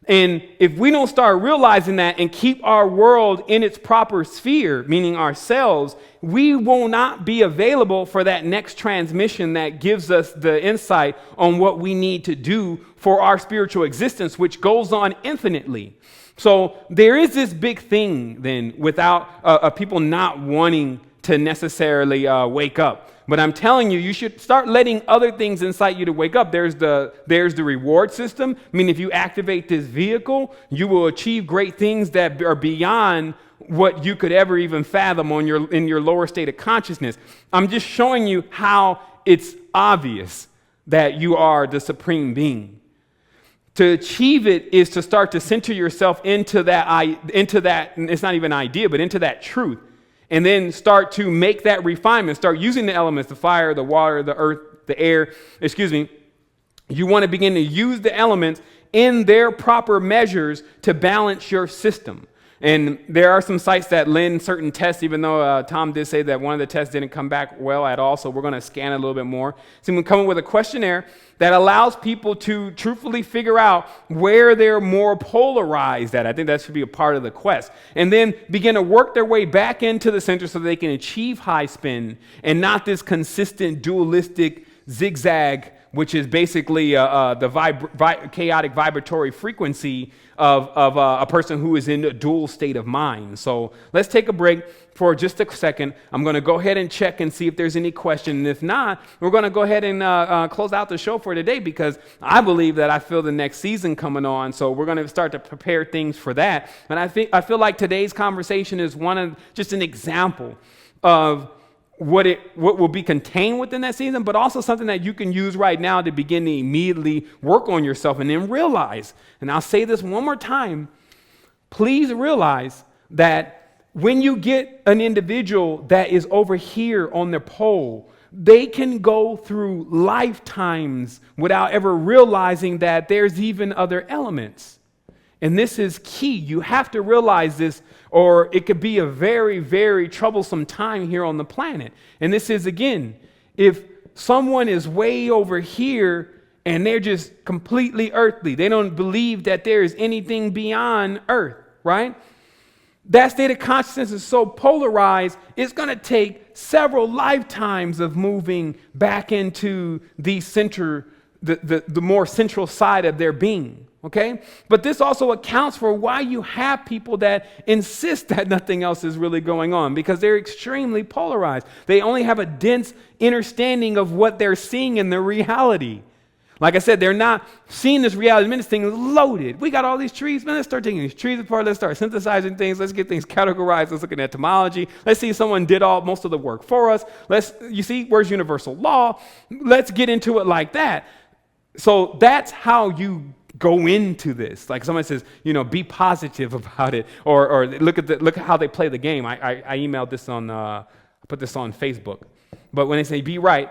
And if we don't start realizing that and keep our world in its proper sphere, meaning ourselves, we will not be available for that next transmission that gives us the insight on what we need to do for our spiritual existence, which goes on infinitely. So there is this big thing then without people not wanting to necessarily wake up. But I'm telling you, you should start letting other things incite you to wake up. There's the reward system. I mean, if you activate this vehicle, you will achieve great things that are beyond what you could ever even fathom in your lower state of consciousness. I'm just showing you how it's obvious that you are the supreme being. To achieve it is to start to center yourself into that, it's not even an idea, but into that truth. And then start to make that refinement, start using the elements, the fire, the water, the earth, the air, You want to begin to use the elements in their proper measures to balance your system. And there are some sites that lend certain tests, even though Tom did say that one of the tests didn't come back well at all, so we're going to scan it a little bit more. So we come up with a questionnaire that allows people to truthfully figure out where they're more polarized at. I think that should be a part of the quest. And then begin to work their way back into the center so they can achieve high spin and not this consistent dualistic zigzag, which is basically the chaotic vibratory frequency of a person who is in a dual state of mind. So let's take a break for just a second. I'm going to go ahead and check and see if there's any question. And if not, we're going to go ahead and close out the show for today, because I believe that I feel the next season coming on. So we're going to start to prepare things for that. And I feel like today's conversation is just an example of what will be contained within that season, but also something that you can use right now to begin to immediately work on yourself and then realize, and I'll say this one more time, please realize that when you get an individual that is over here on their pole, they can go through lifetimes without ever realizing that there's even other elements. And this is key. You have to realize this, or it could be a very, very troublesome time here on the planet. And this is, again, if someone is way over here and they're just completely earthly, they don't believe that there is anything beyond earth, right? That state of consciousness is so polarized, it's going to take several lifetimes of moving back into the center, the more central side of their being. Okay? But this also accounts for why you have people that insist that nothing else is really going on, because they're extremely polarized. They only have a dense understanding of what they're seeing in their reality. Like I said, they're not seeing this reality. Man, this thing is loaded. We got all these trees. Man, let's start taking these trees apart. Let's start synthesizing things. Let's get things categorized. Let's look at etymology. Let's see if someone did most of the work for us. You see, where's universal law? Let's get into it like that. So that's how you go into this. Like someone says, be positive about it, or look at how they play the game. I emailed this I put this on Facebook. But when they say be right,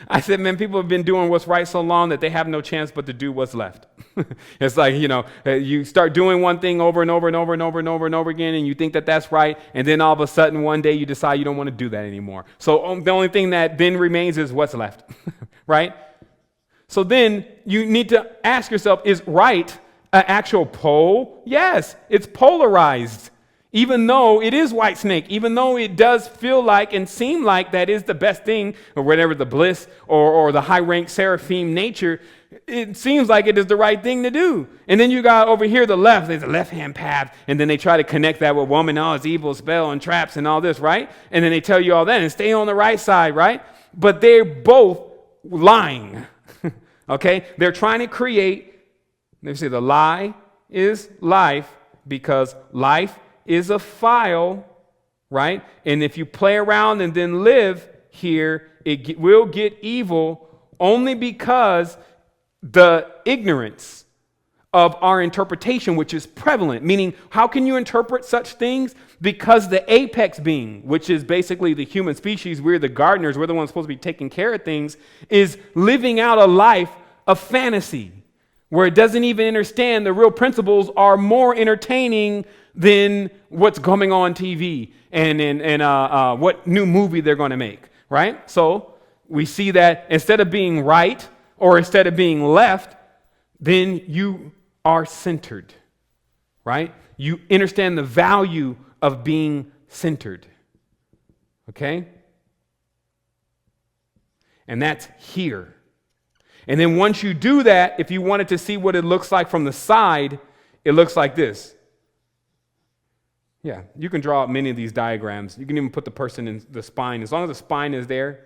I said, man, people have been doing what's right so long that they have no chance but to do what's left. It's like, you start doing one thing over and over and over and over and over and over again, and you think that that's right, and then all of a sudden one day you decide you don't want to do that anymore. So the only thing that then remains is what's left, right? So then you need to ask yourself, is right an actual pole? Yes, it's polarized. Even though it is white snake, even though it does feel like and seem like that is the best thing, or whatever the bliss or the high rank seraphim nature, it seems like it is the right thing to do. And then you got over here the left, there's a left-hand path, and then they try to connect that with woman, it's evil, spell, and traps and all this, right? And then they tell you all that and stay on the right side, right? But they're both lying. Okay, they're trying to create, let me see, the lie is life, because life is a file, right? And if you play around and then live here, it will get evil only because the ignorance of our interpretation, which is prevalent. Meaning, how can you interpret such things? Because the apex being, which is basically the human species, we're the gardeners, we're the ones supposed to be taking care of things, is living out a life of fantasy, where it doesn't even understand the real principles are more entertaining than what's coming on TV and what new movie they're going to make, right? So we see that instead of being right or instead of being left, then you are centered, right? You understand the value of being centered, okay? And that's here. And then once you do that, if you wanted to see what it looks like from the side, it looks like this. Yeah, you can draw out many of these diagrams. You can even put the person in the spine. As long as the spine is there,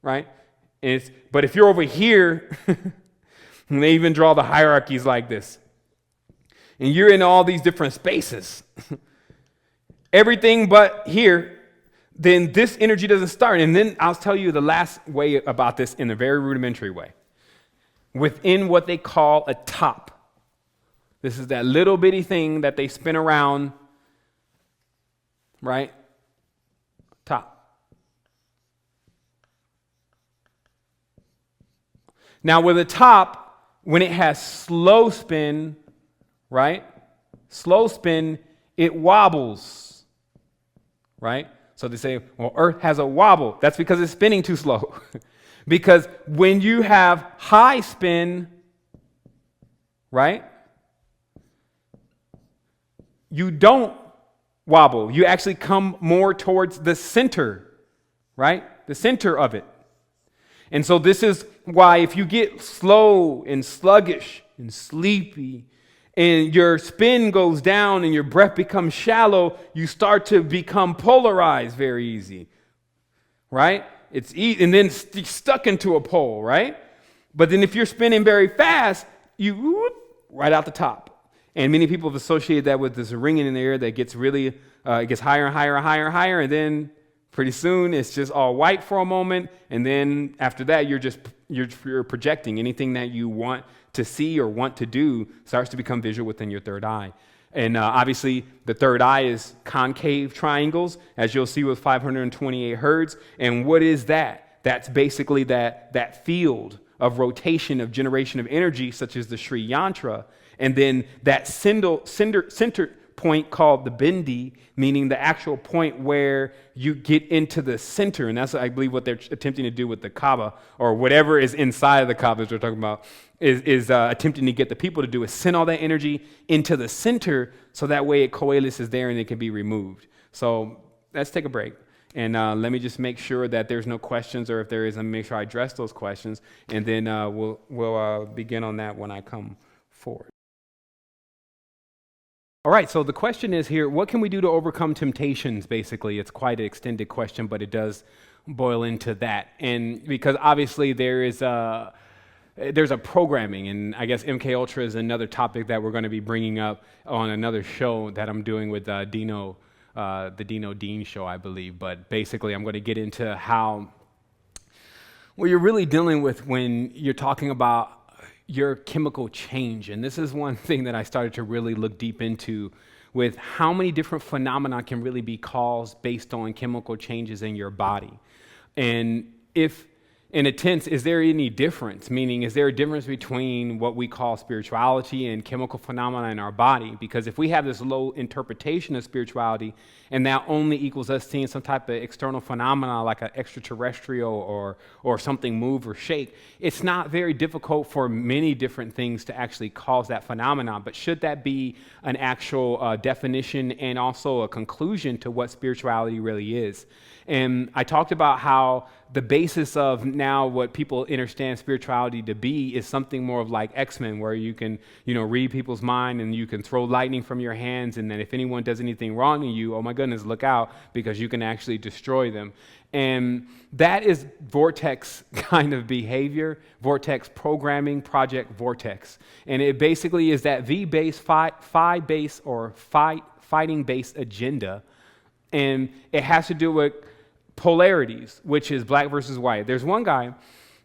right? But if you're over here, and they even draw the hierarchies like this, and you're in all these different spaces, everything but here, then this energy doesn't start. And then I'll tell you the last way about this in a very rudimentary way. Within what they call a top. This is that little bitty thing that they spin around, right? Top. Now with a top, when it has slow spin, right? Slow spin, it wobbles, right? So they say, well, Earth has a wobble. That's because it's spinning too slow. Because when you have high spin, right, you don't wobble. You actually come more towards the center, right? The center of it. And so this is why if you get slow and sluggish and sleepy and your spin goes down and your breath becomes shallow, you start to become polarized very easy, right? And then stuck into a pole, right? But then if you're spinning very fast, you whoop, right out the top. And many people have associated that with this ringing in the air that gets really, it gets higher and higher and higher and higher, and then pretty soon it's just all white for a moment, and then after that you're projecting anything that you want to see or want to do starts to become visual within your third eye. And obviously, the third eye is concave triangles, as you'll see with 528 hertz. And what is that? That's basically that field of rotation of generation of energy, such as the Sri Yantra. And then that center point called the Bindi, meaning the actual point where you get into the center. And that's, I believe, what they're attempting to do with the Kaaba, or whatever is inside of the Kaaba, as we're talking about, is attempting to get the people to do is send all that energy into the center so that way it coalesces there and it can be removed. So let's take a break. And let me just make sure that there's no questions, or if there is, let me make sure I address those questions. And then we'll begin on that when I come forward. All right, so the question is here, what can we do to overcome temptations, basically? It's quite an extended question, but it does boil into that. And because obviously there's a programming, and I guess MK Ultra is another topic that we're going to be bringing up on another show that I'm doing with Dino, the Dino Dean show, I believe. But basically I'm going to get into how, what you're really dealing with when you're talking about your chemical change. And this is one thing that I started to really look deep into, with how many different phenomena can really be caused based on chemical changes in your body. And if, in a sense, is there any difference? Meaning, is there a difference between what we call spirituality and chemical phenomena in our body? Because if we have this low interpretation of spirituality, and that only equals us seeing some type of external phenomena like an extraterrestrial or something move or shake, it's not very difficult for many different things to actually cause that phenomenon. But should that be an actual definition and also a conclusion to what spirituality really is? And I talked about how the basis of now what people understand spirituality to be is something more of like X-Men, where you can, read people's mind and you can throw lightning from your hands, and then if anyone does anything wrong to you, oh my goodness, look out, because you can actually destroy them. And that is Vortex kind of behavior, Vortex programming, Project Vortex. And it basically is that V-based, Phi-based, or fighting-based agenda. And it has to do with polarities, which is black versus white. There's one guy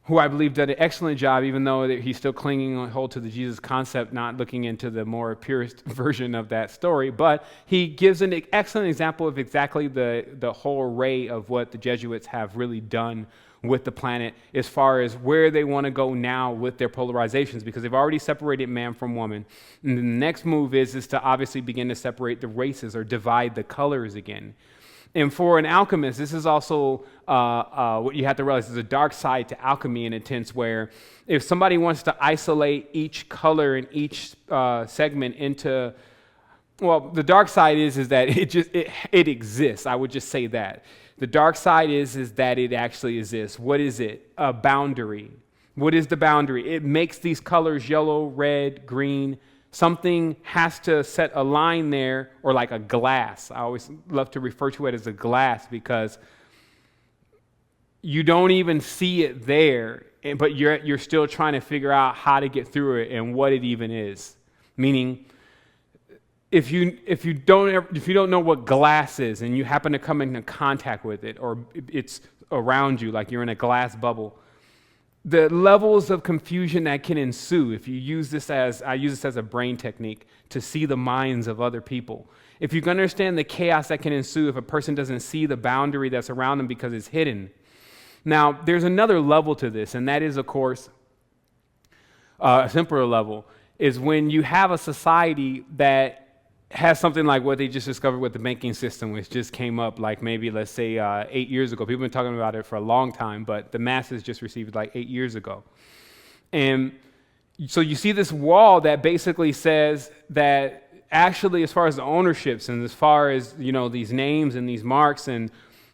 who I believe did an excellent job, even though he's still clinging on hold to the Jesus concept, not looking into the more purest version of that story. But he gives an excellent example of exactly the whole array of what the Jesuits have really done with the planet as far as where they want to go now with their polarizations, because they've already separated man from woman. And the next move is to obviously begin to separate the races or divide the colors again. And for an alchemist, this is also what you have to realize. There's a dark side to alchemy in a sense where if somebody wants to isolate each color and each segment into, well, the dark side is that it exists. I would just say that. The dark side is that it actually exists. What is it? A boundary. What is the boundary? It makes these colors yellow, red, green. Something has to set a line there, or like a glass. I always love to refer to it as a glass, because you don't even see it there, but you're still trying to figure out how to get through it and what it even is. Meaning, if you don't know what glass is and you happen to come into contact with it, or it's around you like you're in a glass bubble, the levels of confusion that can ensue if you use this as a brain technique to see the minds of other people. If you can understand the chaos that can ensue if a person doesn't see the boundary that's around them because it's hidden. Now, there's another level to this, and that is, of course, a simpler level, is when you have a society that has something like what they just discovered with the banking system, which just came up like maybe, let's say, 8 years ago. People have been talking about it for a long time, but the masses just received it like 8 years ago. And so you see this wall that basically says that actually, as far as the ownerships and as far as, these names and these marks and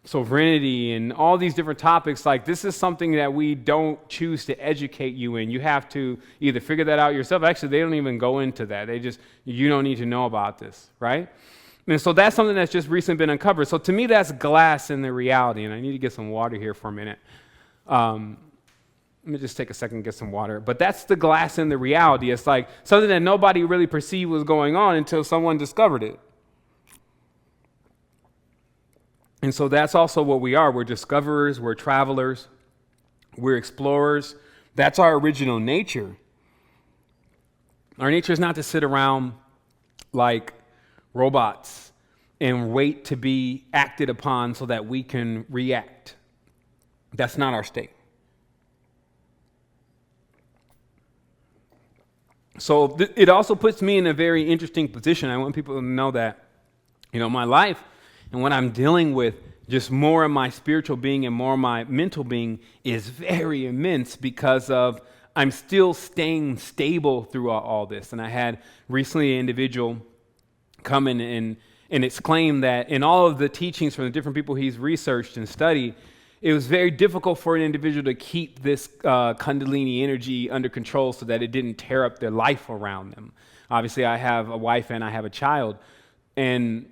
sovereignty and all these different topics, like this is something that we don't choose to educate you in. You have to either figure that out yourself. Actually, they don't even go into that. You don't need to know about this, right? And so that's something that's just recently been uncovered. So to me, that's glass in the reality. And I need to get some water here for a minute. Let me just take a second and get some water. But that's the glass in the reality. It's like something that nobody really perceived was going on until someone discovered it. And so that's also what we are. We're discoverers, we're travelers, we're explorers. That's our original nature. Our nature is not to sit around like robots and wait to be acted upon so that we can react. That's not our state. So it also puts me in a very interesting position. I want people to know that, my life and what I'm dealing with, just more of my spiritual being and more of my mental being, is very immense because of I'm still staying stable through all this. And I had recently an individual come in and exclaim that in all of the teachings from the different people he's researched and studied, it was very difficult for an individual to keep this Kundalini energy under control so that it didn't tear up their life around them. Obviously, I have a wife and I have a child. And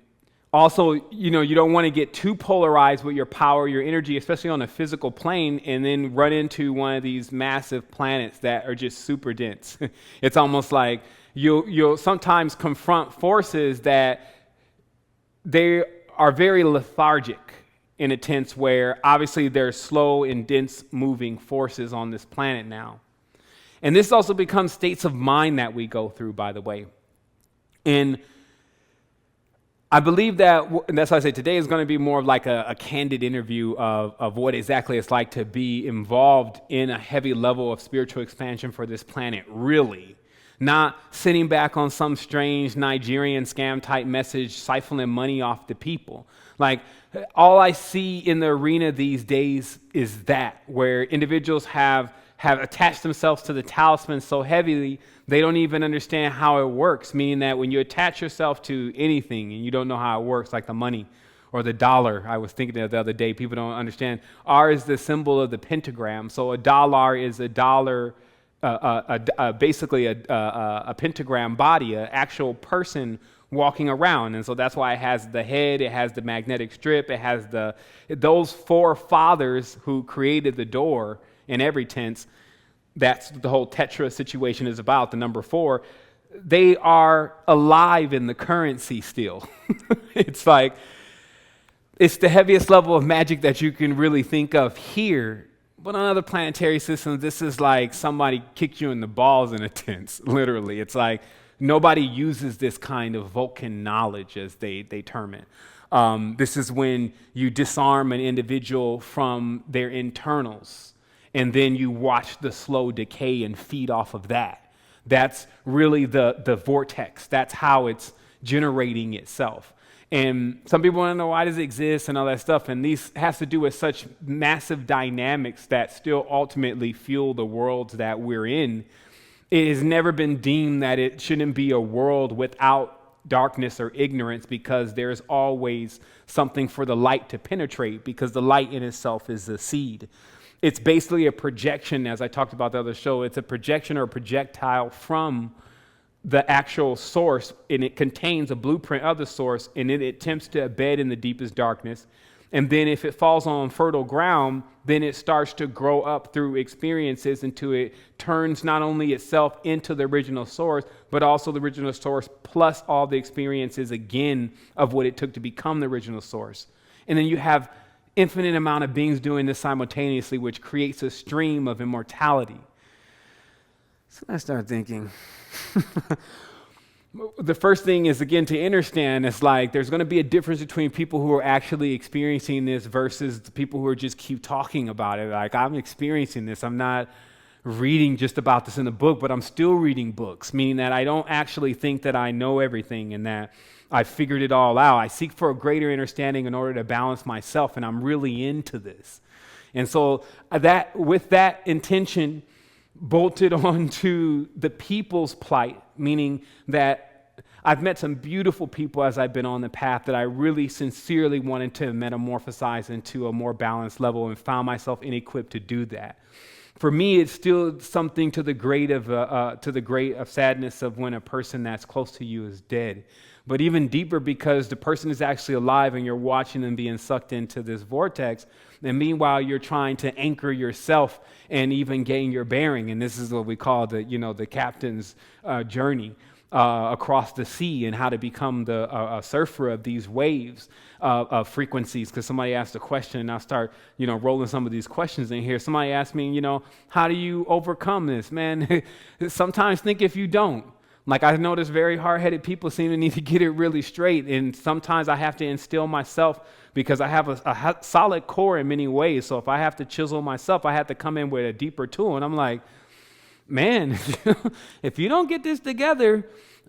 also, you don't want to get too polarized with your power, your energy, especially on a physical plane, and then run into one of these massive planets that are just super dense. It's almost like you'll sometimes confront forces that they are very lethargic in a sense where obviously they're slow and dense moving forces on this planet now. And this also becomes states of mind that we go through, by the way. And I believe and that's why I say today is going to be more of like a candid interview of what exactly it's like to be involved in a heavy level of spiritual expansion for this planet, really. Not sitting back on some strange Nigerian scam type message, siphoning money off the people. Like, all I see in the arena these days is that, where individuals have attached themselves to the talisman so heavily, they don't even understand how it works, meaning that when you attach yourself to anything and you don't know how it works, like the money or the dollar, I was thinking of the other day, people don't understand. R is the symbol of the pentagram. So a dollar is a dollar, basically a pentagram body, an actual person walking around. And so that's why it has the head, it has the magnetic strip, it has those four fathers who created the door in every tense. That's the whole tetra situation is about, the number 4. They are alive in the currency still. It's like, it's the heaviest level of magic that you can really think of here. But on other planetary systems, this is like somebody kicked you in the balls in a tense, literally. It's like nobody uses this kind of Vulcan knowledge, as they term it. This is when you disarm an individual from their internals, and then you watch the slow decay and feed off of that. That's really the vortex. That's how it's generating itself. And some people want to know, why does it exist and all that stuff. And these has to do with such massive dynamics that still ultimately fuel the worlds that we're in. It has never been deemed that it shouldn't be a world without darkness or ignorance, because there's always something for the light to penetrate, because the light in itself is the seed. It's basically a projection, as I talked about the other show. It's a projection or a projectile from the actual source, and it contains a blueprint of the source, and it attempts to embed in the deepest darkness And then if it falls on fertile ground, then it starts to grow up through experiences until it turns not only itself into the original source, but also the original source plus all the experiences again of what it took to become the original source. And then you have infinite amount of beings doing this simultaneously, which creates a stream of immortality. So I start thinking, the first thing is, again, to understand, it's like there's going to be a difference between people who are actually experiencing this versus the people who are just keep talking about it. Like, I'm experiencing this. I'm not reading just about this in the book, but I'm still reading books, meaning that I don't actually think that I know everything and that I figured it all out. I seek for a greater understanding in order to balance myself, and I'm really into this. And so that, with that intention bolted onto the people's plight, meaning that I've met some beautiful people as I've been on the path that I really sincerely wanted to metamorphosize into a more balanced level and found myself inequipped to do that. For me, it's still something to the grade of sadness of when a person that's close to you is dead. But even deeper because the person is actually alive and you're watching them being sucked into this vortex. And meanwhile, you're trying to anchor yourself and even gain your bearing. And this is what we call the captain's journey across the sea and how to become a surfer of these waves of frequencies. Because somebody asked a question and I'll start, rolling some of these questions in here. Somebody asked me, how do you overcome this? Man, sometimes think if you don't. Like, I notice very hard-headed people seem to need to get it really straight, and sometimes I have to instill myself because I have a solid core in many ways. So if I have to chisel myself, I have to come in with a deeper tool, and I'm like, man, if you don't get this together,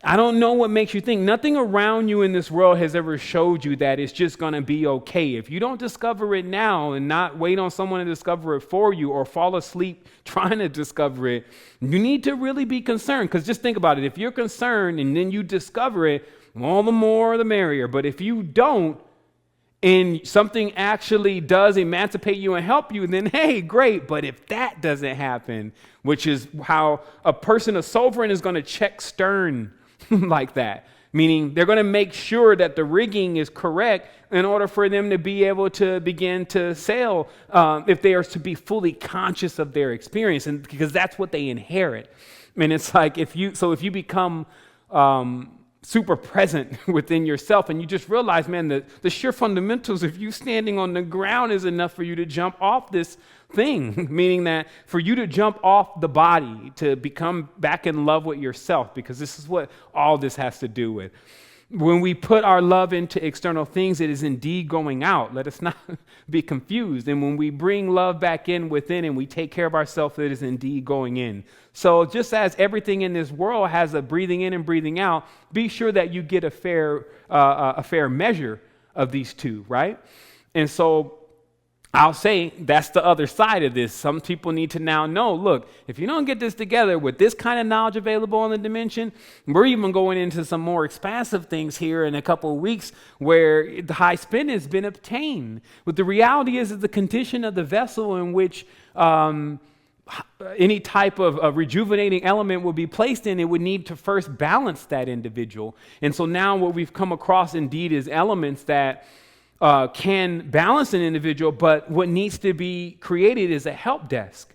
I don't know what makes you think. Nothing around you in this world has ever showed you that it's just going to be okay. If you don't discover it now and not wait on someone to discover it for you or fall asleep trying to discover it, you need to really be concerned. Because just think about it. If you're concerned and then you discover it, all the more the merrier. But if you don't, and something actually does emancipate you and help you, then hey, great. But if that doesn't happen, which is how a person of sovereign is going to check stern like that, meaning they're going to make sure that the rigging is correct in order for them to be able to begin to sail if they are to be fully conscious of their experience, and because that's what they inherit. And it's like if you become super present within yourself and you just realize, man, the sheer fundamentals of you standing on the ground is enough for you to jump off this thing, meaning that for you to jump off the body, to become back in love with yourself, because this is what all this has to do with. When we put our love into external things, it is indeed going out. Let us not be confused. And when we bring love back in within and we take care of ourselves, it is indeed going in. So just as everything in this world has a breathing in and breathing out, be sure that you get a fair measure of these two, right? And so I'll say that's the other side of this. Some people need to now know, look, if you don't get this together with this kind of knowledge available in the dimension, we're even going into some more expansive things here in a couple of weeks where the high spin has been obtained. But the reality is that the condition of the vessel in which any type of rejuvenating element will be placed in, it would need to first balance that individual. And so now what we've come across indeed is elements that can balance an individual, but what needs to be created is a help desk.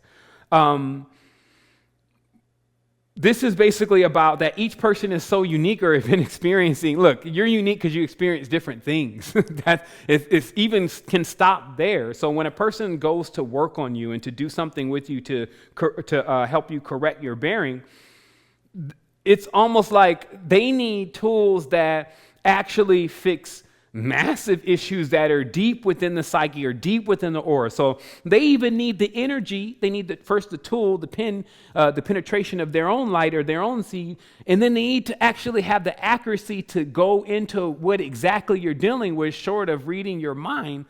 This is basically about that each person is so unique or have been experiencing. Look, you're unique because you experience different things. That it's even can stop there. So when a person goes to work on you and to do something with you to help you correct your bearing, it's almost like they need tools that actually fix massive issues that are deep within the psyche or deep within the aura. So they even need the energy. They need first the tool, the penetration of their own light or their own seed. And then they need to actually have the accuracy to go into what exactly you're dealing with, short of reading your mind,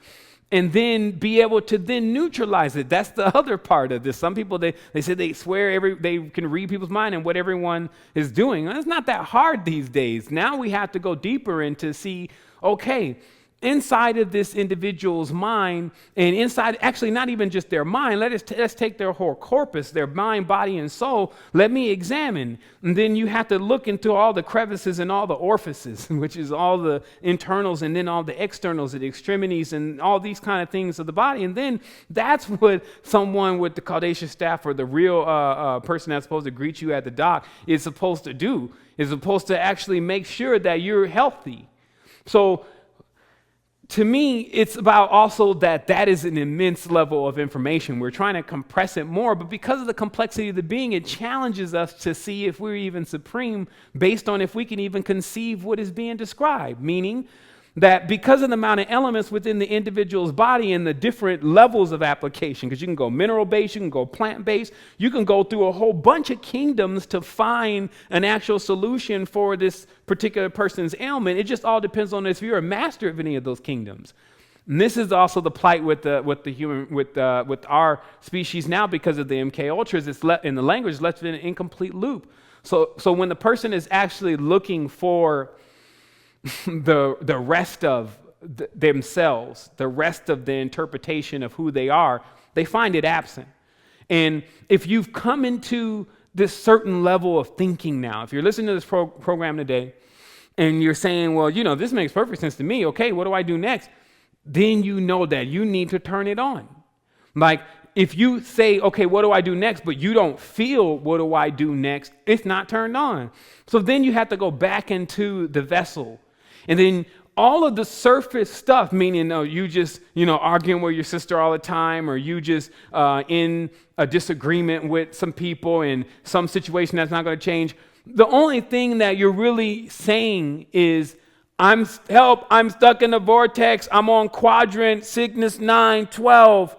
and then be able to then neutralize it. That's the other part of this. Some people, they say they swear they can read people's mind and what everyone is doing. It's not that hard these days. Now we have to go deeper and to see, okay, inside of this individual's mind, and inside, actually not even just their mind, let's take their whole corpus, their mind, body, and soul. Let me examine. And then you have to look into all the crevices and all the orifices, which is all the internals and then all the externals, the extremities, and all these kind of things of the body. And then that's what someone with the Caudacious staff, or the real person that's supposed to greet you at the dock, is supposed to do, is supposed to actually make sure that you're healthy. So to me, it's about also that is an immense level of information. We're trying to compress it more, but because of the complexity of the being, it challenges us to see if we're even supreme based on if we can even conceive what is being described. Meaning that because of the amount of elements within the individual's body and the different levels of application, because you can go mineral-based, you can go plant-based, you can go through a whole bunch of kingdoms to find an actual solution for this particular person's ailment. It just all depends on if you're a master of any of those kingdoms. And this is also the plight with our species now because of the MK Ultras. It's in the language, it's left in an incomplete loop. So when the person is actually looking for the rest of themselves, the rest of the interpretation of who they are, they find it absent. And if you've come into this certain level of thinking now, if you're listening to this program today and you're saying, well, this makes perfect sense to me. Okay, what do I do next? Then you know that you need to turn it on. Like if you say, okay, what do I do next? But you don't feel what do I do next? It's not turned on. So then you have to go back into the vessel. And then all of the surface stuff, meaning you just, arguing with your sister all the time, or you just in a disagreement with some people in some situation that's not going to change. The only thing that you're really saying is, I'm stuck in the vortex. I'm on quadrant Cygnus 912.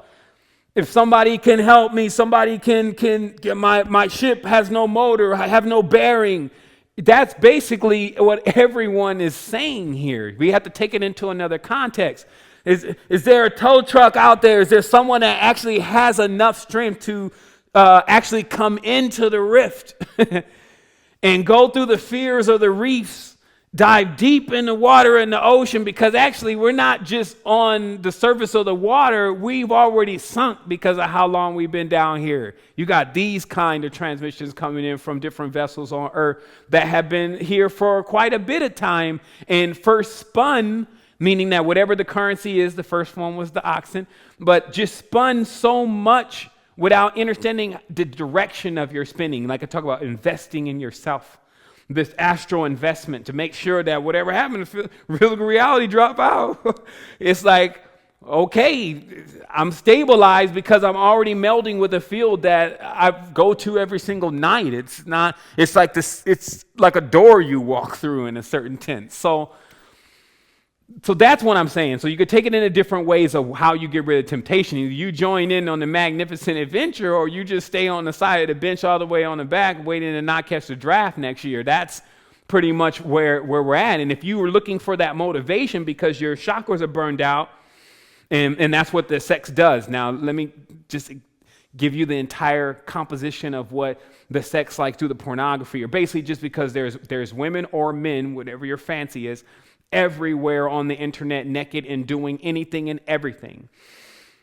If somebody can help me, somebody can get my ship has no motor, I have no bearing. That's basically what everyone is saying here. We have to take it into another context. Is there a tow truck out there? Is there someone that actually has enough strength to actually come into the rift and go through the fears of the reefs, dive deep in the water in the ocean? Because actually we're not just on the surface of the water. We've already sunk because of how long we've been down here. You got these kind of transmissions coming in from different vessels on Earth that have been here for quite a bit of time and first spun, meaning that whatever the currency is, the first one was the oxen, but just spun so much without understanding the direction of your spinning. Like I talk about investing in yourself. This astral investment to make sure that whatever happens, real reality drop out. It's like, okay, I'm stabilized because I'm already melding with a field that I go to every single night. It's like a door you walk through in a certain tense. So that's what I'm saying. So you could take it in different ways of how you get rid of temptation. Either you join in on the magnificent adventure, or you just stay on the side of the bench all the way on the back waiting to not catch the draft next year. That's pretty much where we're at. And if you were looking for that motivation because your chakras are burned out, and that's what the sex does. Now, let me just give you the entire composition of what the sex like through the pornography, or basically just because there's women or men, whatever your fancy is, everywhere on the internet, naked and doing anything and everything.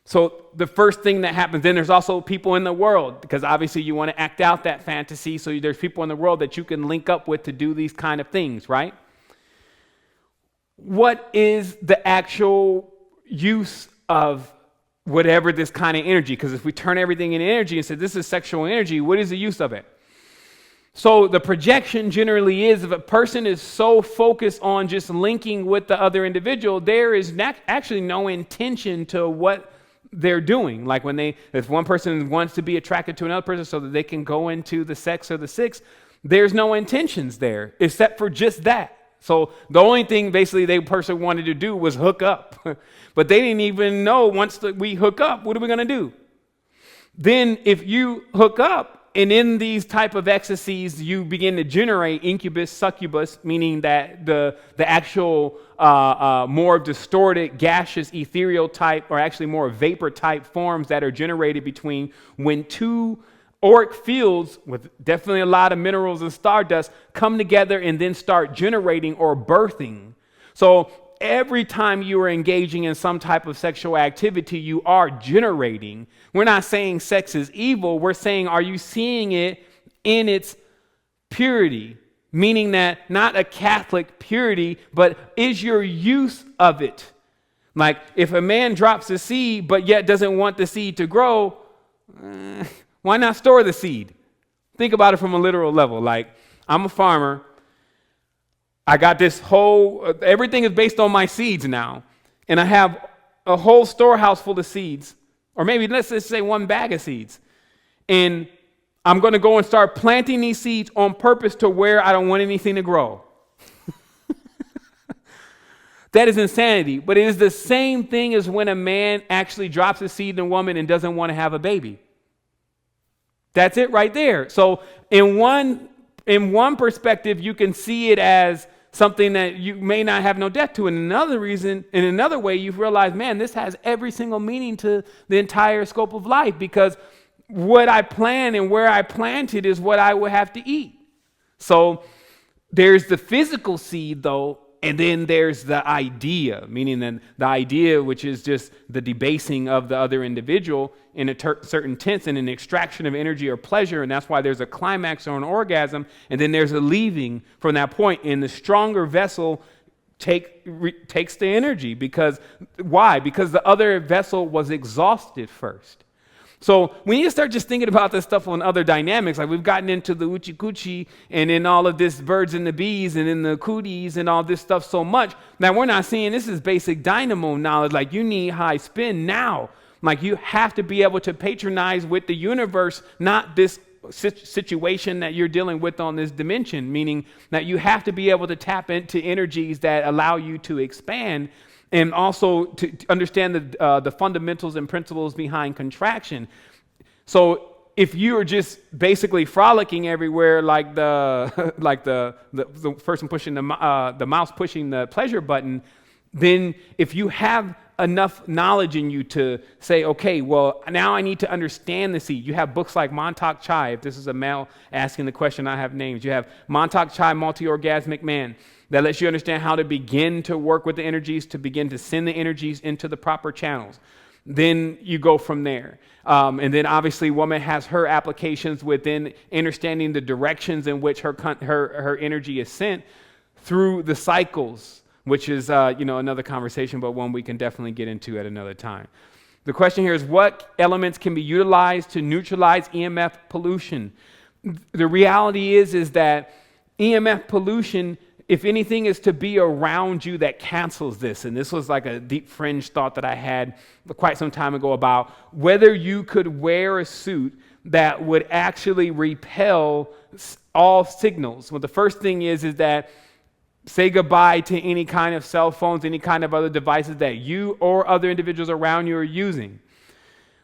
So the first thing that happens, then there's also people in the world, because obviously you want to act out that fantasy. So there's people in the world that you can link up with to do these kind of things, right? What is the actual use of whatever this kind of energy? Because if we turn everything into energy and say this is sexual energy, what is the use of it? So the projection generally is, if a person is so focused on just linking with the other individual, there is actually no intention to what they're doing. Like if one person wants to be attracted to another person so that they can go into the sex or the six, there's no intentions there except for just that. So the only thing basically the person wanted to do was hook up. But they didn't even know once we hook up, what are we going to do? Then if you hook up, and in these type of ecstasies, you begin to generate incubus, succubus, meaning that the actual more distorted, gaseous, ethereal type, or actually more vapor type forms that are generated between when two auric fields with definitely a lot of minerals and stardust come together and then start generating or birthing. So every time you are engaging in some type of sexual activity, you are generating. We're not saying sex is evil. We're saying, are you seeing it in its purity? Meaning that not a Catholic purity, but is your use of it? Like if a man drops a seed, but yet doesn't want the seed to grow, why not store the seed? Think about it from a literal level. Like I'm a farmer. I got this whole, everything is based on my seeds now. And I have a whole storehouse full of seeds. Or maybe let's just say one bag of seeds. And I'm going to go and start planting these seeds on purpose to where I don't want anything to grow. That is insanity. But it is the same thing as when a man actually drops a seed in a woman and doesn't want to have a baby. That's it right there. So in one perspective, you can see it as something that you may not have no death to. And in another way, you've realized, man, this has every single meaning to the entire scope of life, because what I plan and where I planted is what I will have to eat. So there's the physical seed, though, and then there's the idea, meaning then the idea, which is just the debasing of the other individual in a certain tense and an extraction of energy or pleasure. And that's why there's a climax or an orgasm. And then there's a leaving from that point. And the stronger vessel takes the energy. Because why? Because the other vessel was exhausted first. So we need to start just thinking about this stuff on other dynamics. Like we've gotten into the uchi kuchi and in all of this birds and the bees and in the cooties and all this stuff so much that we're not seeing this is basic dynamo knowledge. Like you need high spin now. Like you have to be able to patronize with the universe, not this situation that you're dealing with on this dimension, meaning that you have to be able to tap into energies that allow you to expand. And also to understand the fundamentals and principles behind contraction. So if you are just basically frolicking everywhere, like the person pushing the mouse pushing the pleasure button, then if you have enough knowledge in you to say, okay, well, now I need to understand the seed. You have books like Montauk Chai. If this is a male asking the question, I have names. You have Montauk Chai, Multi-Orgasmic Man. That lets you understand how to begin to work with the energies, to begin to send the energies into the proper channels. Then you go from there. And then obviously woman has her applications within understanding the directions in which her energy is sent through the cycles, which is another conversation, but one we can definitely get into at another time. The question here is, what elements can be utilized to neutralize EMF pollution? The reality is that EMF pollution, if anything, is to be around you that cancels this. And this was like a deep fringe thought that I had quite some time ago about whether you could wear a suit that would actually repel all signals. Well, the first thing is that say goodbye to any kind of cell phones, any kind of other devices that you or other individuals around you are using.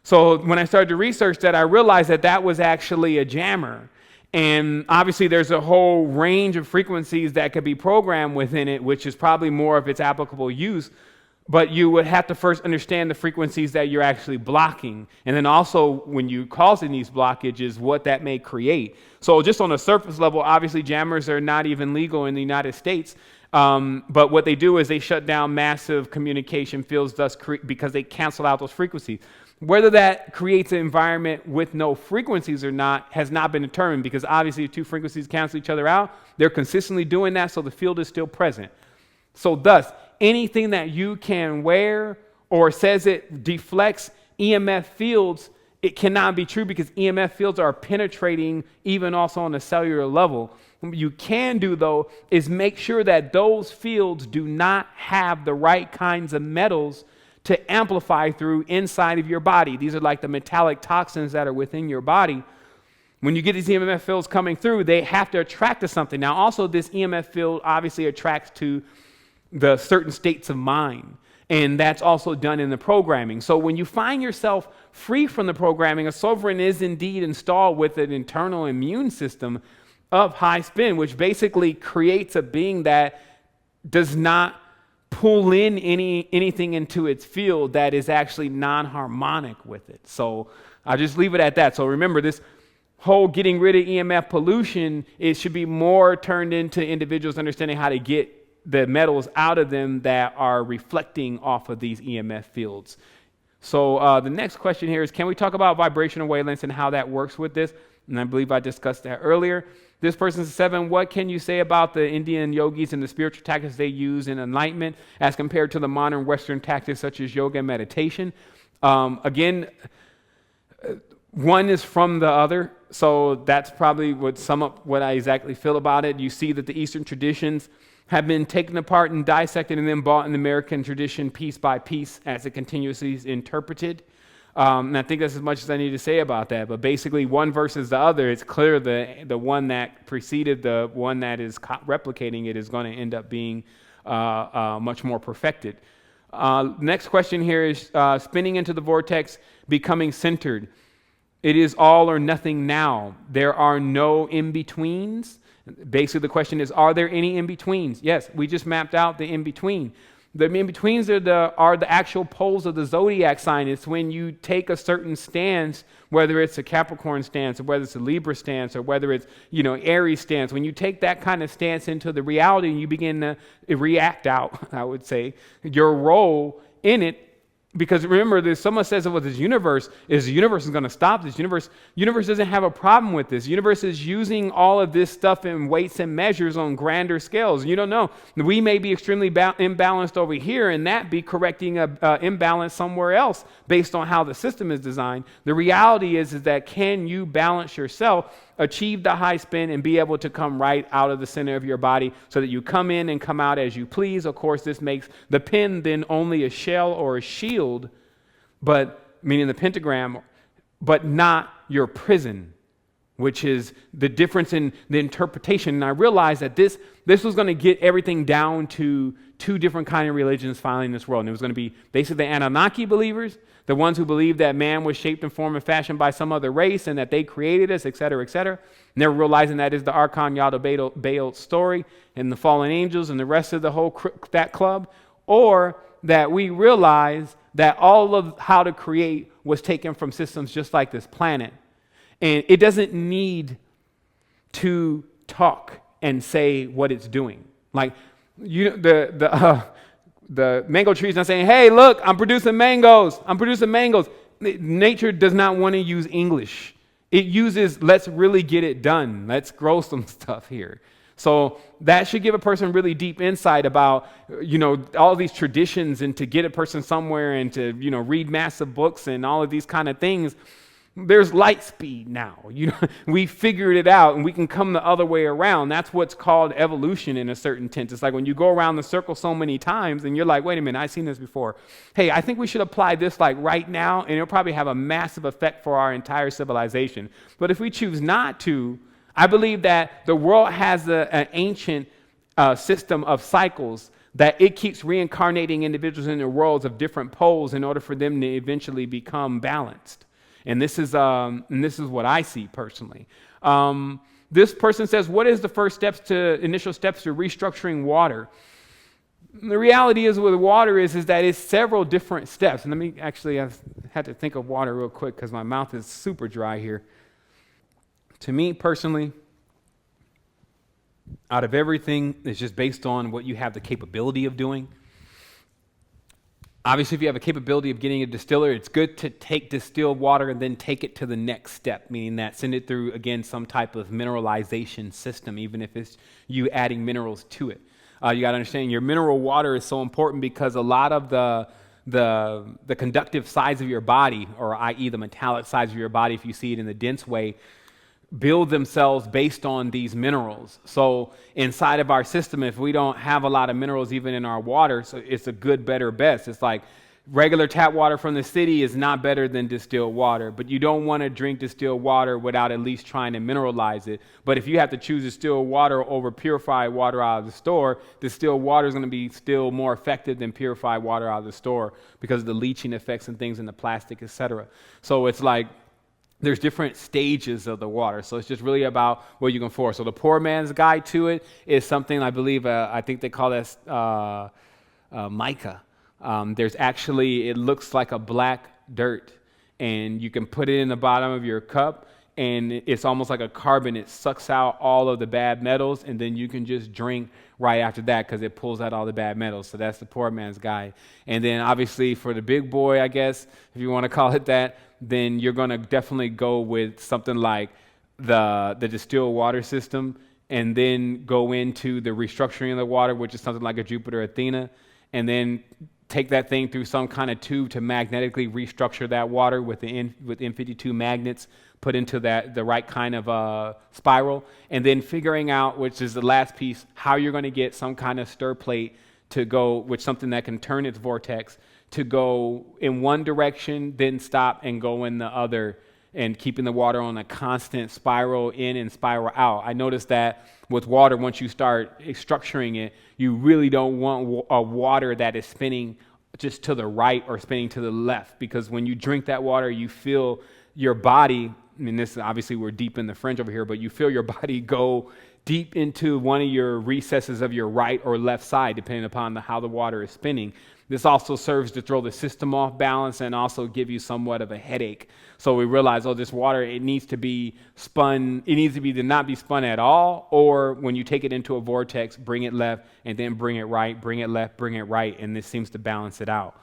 So when I started to research that, I realized that was actually a jammer. And obviously there's a whole range of frequencies that could be programmed within it, which is probably more of its applicable use. But you would have to first understand the frequencies that you're actually blocking. And then also when you're causing these blockages, what that may create. So just on a surface level, obviously jammers are not even legal in the United States. But what they do is they shut down massive communication fields because they cancel out those frequencies. Whether that creates an environment with no frequencies or not has not been determined, because obviously if two frequencies cancel each other out, they're consistently doing that, so the field is still present. So thus, anything that you can wear or says it deflects EMF fields, it cannot be true, because EMF fields are penetrating even also on a cellular level. What you can do, though, is make sure that those fields do not have the right kinds of metals to amplify through inside of your body. These are like the metallic toxins that are within your body. When you get these EMF fields coming through, they have to attract to something. Now, also, this EMF field obviously attracts to the certain states of mind. And that's also done in the programming. So when you find yourself free from the programming, a sovereign is indeed installed with an internal immune system of high spin, which basically creates a being that does not pull in anything into its field that is actually non-harmonic with it. So I'll just leave it at that. So remember, this whole getting rid of EMF pollution, it should be more turned into individuals understanding how to get the metals out of them that are reflecting off of these EMF fields. So the next question here is, can we talk about vibrational wavelengths and how that works with this? And I believe I discussed that earlier. This person says, Sevan, what can you say about the Indian yogis and the spiritual tactics they use in enlightenment as compared to the modern Western tactics such as yoga and meditation? Again, one is from the other, so that's probably what sum up what I exactly feel about it. You see that the Eastern traditions have been taken apart and dissected and then brought in the American tradition piece by piece as it continuously is interpreted. And I think that's as much as I need to say about that. But basically, one versus the other, it's clear the one that preceded the one that is replicating it is going to end up being much more perfected. Next question here is spinning into the vortex, becoming centered. It is all or nothing now. There are no in-betweens. Basically, the question is, are there any in-betweens? Yes, we just mapped out the in-between. The in-betweens are the actual poles of the zodiac sign. It's when you take a certain stance, whether it's a Capricorn stance, or whether it's a Libra stance, or whether it's, Aries stance. When you take that kind of stance into the reality and you begin to react out, I would say, your role in it. Because remember, someone says about this universe, is the universe is going to stop this. Universe doesn't have a problem with this. Universe is using all of this stuff in weights and measures on grander scales. You don't know. We may be extremely imbalanced over here, and that be correcting an imbalance somewhere else based on how the system is designed. The reality is that can you balance yourself, achieve the high spin, and be able to come right out of the center of your body so that you come in and come out as you please. Of course, this makes the pin then only a shell or a shield, but meaning the pentagram, but not your prison, which is the difference in the interpretation. And I realized that this was going to get everything down to two different kind of religions finally in this world. And it was going to be basically the Anunnaki believers, the ones who believe that man was shaped and formed and fashioned by some other race and that they created us, et cetera, et cetera. And they're realizing that is the Archon Yada Baal story and the fallen angels and the rest of the whole that club. Or that we realize that all of how to create was taken from systems just like this planet. And it doesn't need to talk and say what it's doing. Like, the mango tree is not saying, hey, look, I'm producing mangoes. Nature does not want to use English. It uses, let's really get it done. Let's grow some stuff here. So that should give a person really deep insight about, all these traditions and to get a person somewhere and to, read massive books and all of these kind of things. There's light speed now. We figured it out and we can come the other way around. That's what's called evolution in a certain sense. It's like when you go around the circle so many times and you're like, wait a minute, I've seen this before. Hey, I think we should apply this like right now, and it'll probably have a massive effect for our entire civilization. But if we choose not to, I believe that the world has an ancient system of cycles that it keeps reincarnating individuals in their worlds of different poles in order for them to eventually become balanced. And this is what I see personally. This person says, what is the initial steps to restructuring water? The reality is with water is that it's several different steps. And I had to think of water real quick because my mouth is super dry here. To me personally, out of everything, it's just based on what you have the capability of doing. Obviously, if you have a capability of getting a distiller, it's good to take distilled water and then take it to the next step, meaning that send it through, again, some type of mineralization system, even if it's you adding minerals to it. You got to understand your mineral water is so important because a lot of the conductive sides of your body, or i.e. the metallic sides of your body, if you see it in the dense way, build themselves based on these minerals. So inside of our system, if we don't have a lot of minerals even in our water, so it's a good, better, best. It's like regular tap water from the city is not better than distilled water, but you don't want to drink distilled water without at least trying to mineralize it. But if you have to choose distilled water over purified water out of the store, distilled water is going to be still more effective than purified water out of the store because of the leaching effects and things in the plastic, etc. So it's like there's different stages of the water. So it's just really about what you can afford. So the poor man's guide to it is something I believe, I think they call that mica. There's actually, it looks like a black dirt, and you can put it in the bottom of your cup, and it's almost like a carbon. It sucks out all of the bad metals, and then you can just drink right after that because it pulls out all the bad metals. So that's the poor man's guide. And then obviously for the big boy, I guess, if you want to call it that, then you're going to definitely go with something like the distilled water system, and then go into the restructuring of the water, which is something like a Jupiter Athena, and then take that thing through some kind of tube to magnetically restructure that water with N52 magnets put into the right kind of spiral, and then figuring out, which is the last piece, how you're going to get some kind of stir plate to go with something that can turn its vortex to go in one direction, then stop and go in the other, and keeping the water on a constant spiral in and spiral out. I noticed that with water, once you start structuring it, you really don't want a water that is spinning just to the right or spinning to the left, because when you drink that water, you feel your body, I mean, this obviously we're deep in the French over here, but you feel your body go deep into one of your recesses of your right or left side, depending upon how the water is spinning. This also serves to throw the system off balance and also give you somewhat of a headache. So we realize, oh, this water, it needs to be spun. It needs to be to not be spun at all, or when you take it into a vortex, bring it left and then bring it right, bring it left, bring it right, and this seems to balance it out.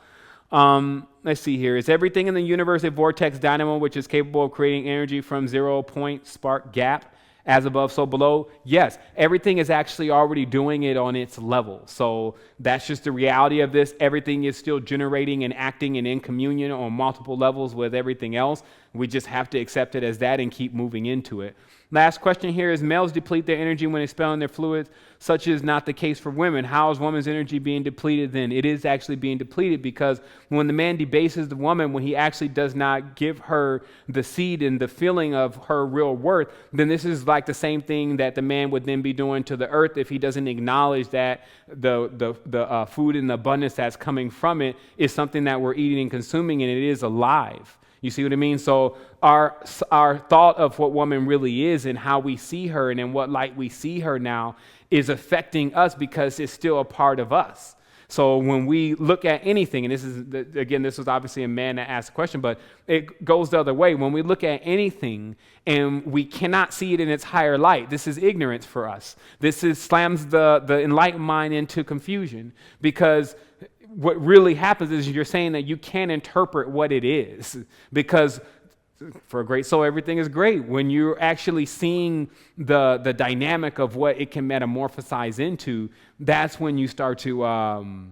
Let's see here. Is everything in the universe a vortex dynamo which is capable of creating energy from 0 point spark gap? As above, so below? Yes, everything is actually already doing it on its level. So that's just the reality of this. Everything is still generating and acting and in communion on multiple levels with everything else. We just have to accept it as that and keep moving into it. Last question here is, males deplete their energy when expelling their fluids. Such is not the case for women. How is woman's energy being depleted then? It is actually being depleted because when the man debases the woman, when he actually does not give her the seed and the feeling of her real worth, then this is like the same thing that the man would then be doing to the earth if he doesn't acknowledge that the food in abundance that's coming from it is something that we're eating and consuming, and it is alive. You see what I mean? So our thought of what woman really is and how we see her and in what light we see her now is affecting us because it's still a part of us. So when we look at anything, and this was obviously a man that asked the question, but it goes the other way. When we look at anything and we cannot see it in its higher light, this is ignorance for us. Slams the enlightened mind into confusion, because what really happens is you're saying that you can't interpret what it is, because for a great soul, everything is great. When you're actually seeing the dynamic of what it can metamorphosize into, that's when you start to,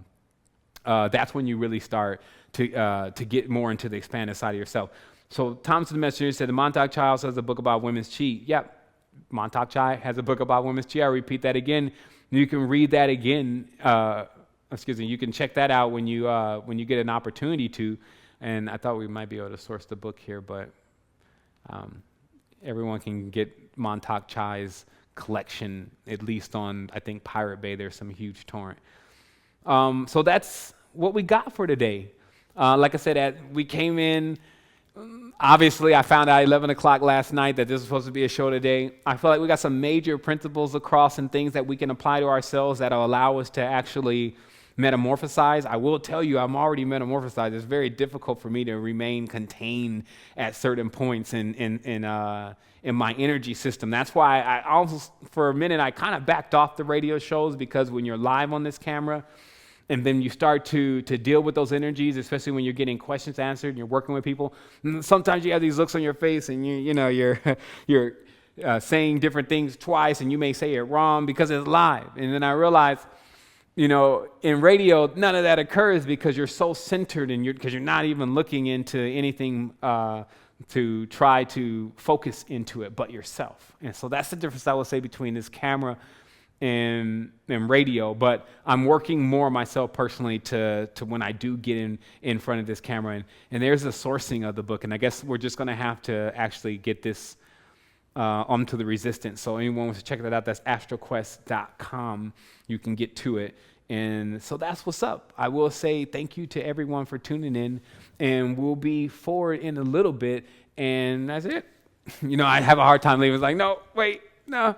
that's when you really start to get more into the expanded side of yourself. So Thomas the Messenger said, the Montauk Child has a book about women's chi. Yep, Montauk Chai has a book about women's chi. I repeat that again. You can read that again. You can check that out when you get an opportunity to. And I thought we might be able to source the book here, but everyone can get Montauk Chai's collection, at least on, I think, Pirate Bay. There's some huge torrent. So that's what we got for today. Like I said, we came in. Obviously, I found out 11 o'clock last night that this was supposed to be a show today. I feel like we got some major principles across and things that we can apply to ourselves that'll allow us to actually metamorphosize. I will tell you, I'm already metamorphosized. It's very difficult for me to remain contained at certain points in my energy system. That's why I almost, for a minute, I kind of backed off the radio shows, because when you're live on this camera, and then you start to deal with those energies, especially when you're getting questions answered and you're working with people. And sometimes you have these looks on your face, and you're saying different things twice, and you may say it wrong because it's live. And then I realized, in radio, none of that occurs because you're so centered, and because you're not even looking into anything to try to focus into it but yourself. And so that's the difference, I would say, between this camera and radio. But I'm working more myself personally to when I do get in front of this camera. And there's the sourcing of the book. And I guess we're just going to have to actually get this onto the Resistance. So anyone wants to check that out, that's astroquest.com. You can get to it. And so that's what's up. I will say thank you to everyone for tuning in, and we'll be forward in a little bit, and that's it. I have a hard time leaving. It's like, no, wait, no.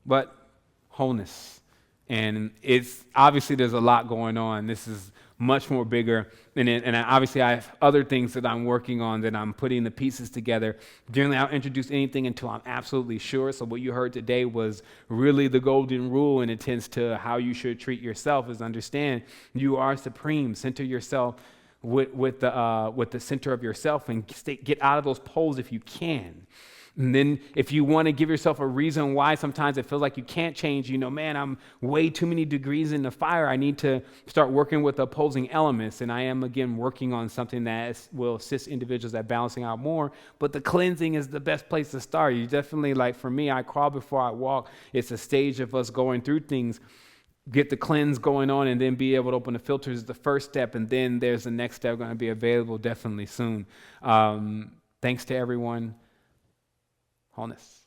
But wholeness. And it's obviously there's a lot going on. This is much more bigger. And obviously I have other things that I'm working on that I'm putting the pieces together. Generally, I'll introduce anything until I'm absolutely sure. So what you heard today was really the golden rule, and it tends to how you should treat yourself is understand you are supreme. Center yourself with the center of yourself and get out of those poles if you can. And then if you want to give yourself a reason why sometimes it feels like you can't change, man, I'm way too many degrees in the fire. I need to start working with opposing elements. And I am, again, working on something that will assist individuals at balancing out more. But the cleansing is the best place to start. You definitely, like for me, I crawl before I walk. It's a stage of us going through things. Get the cleanse going on and then be able to open the filters is the first step. And then there's the next step going to be available definitely soon. Thanks to everyone. Wholeness.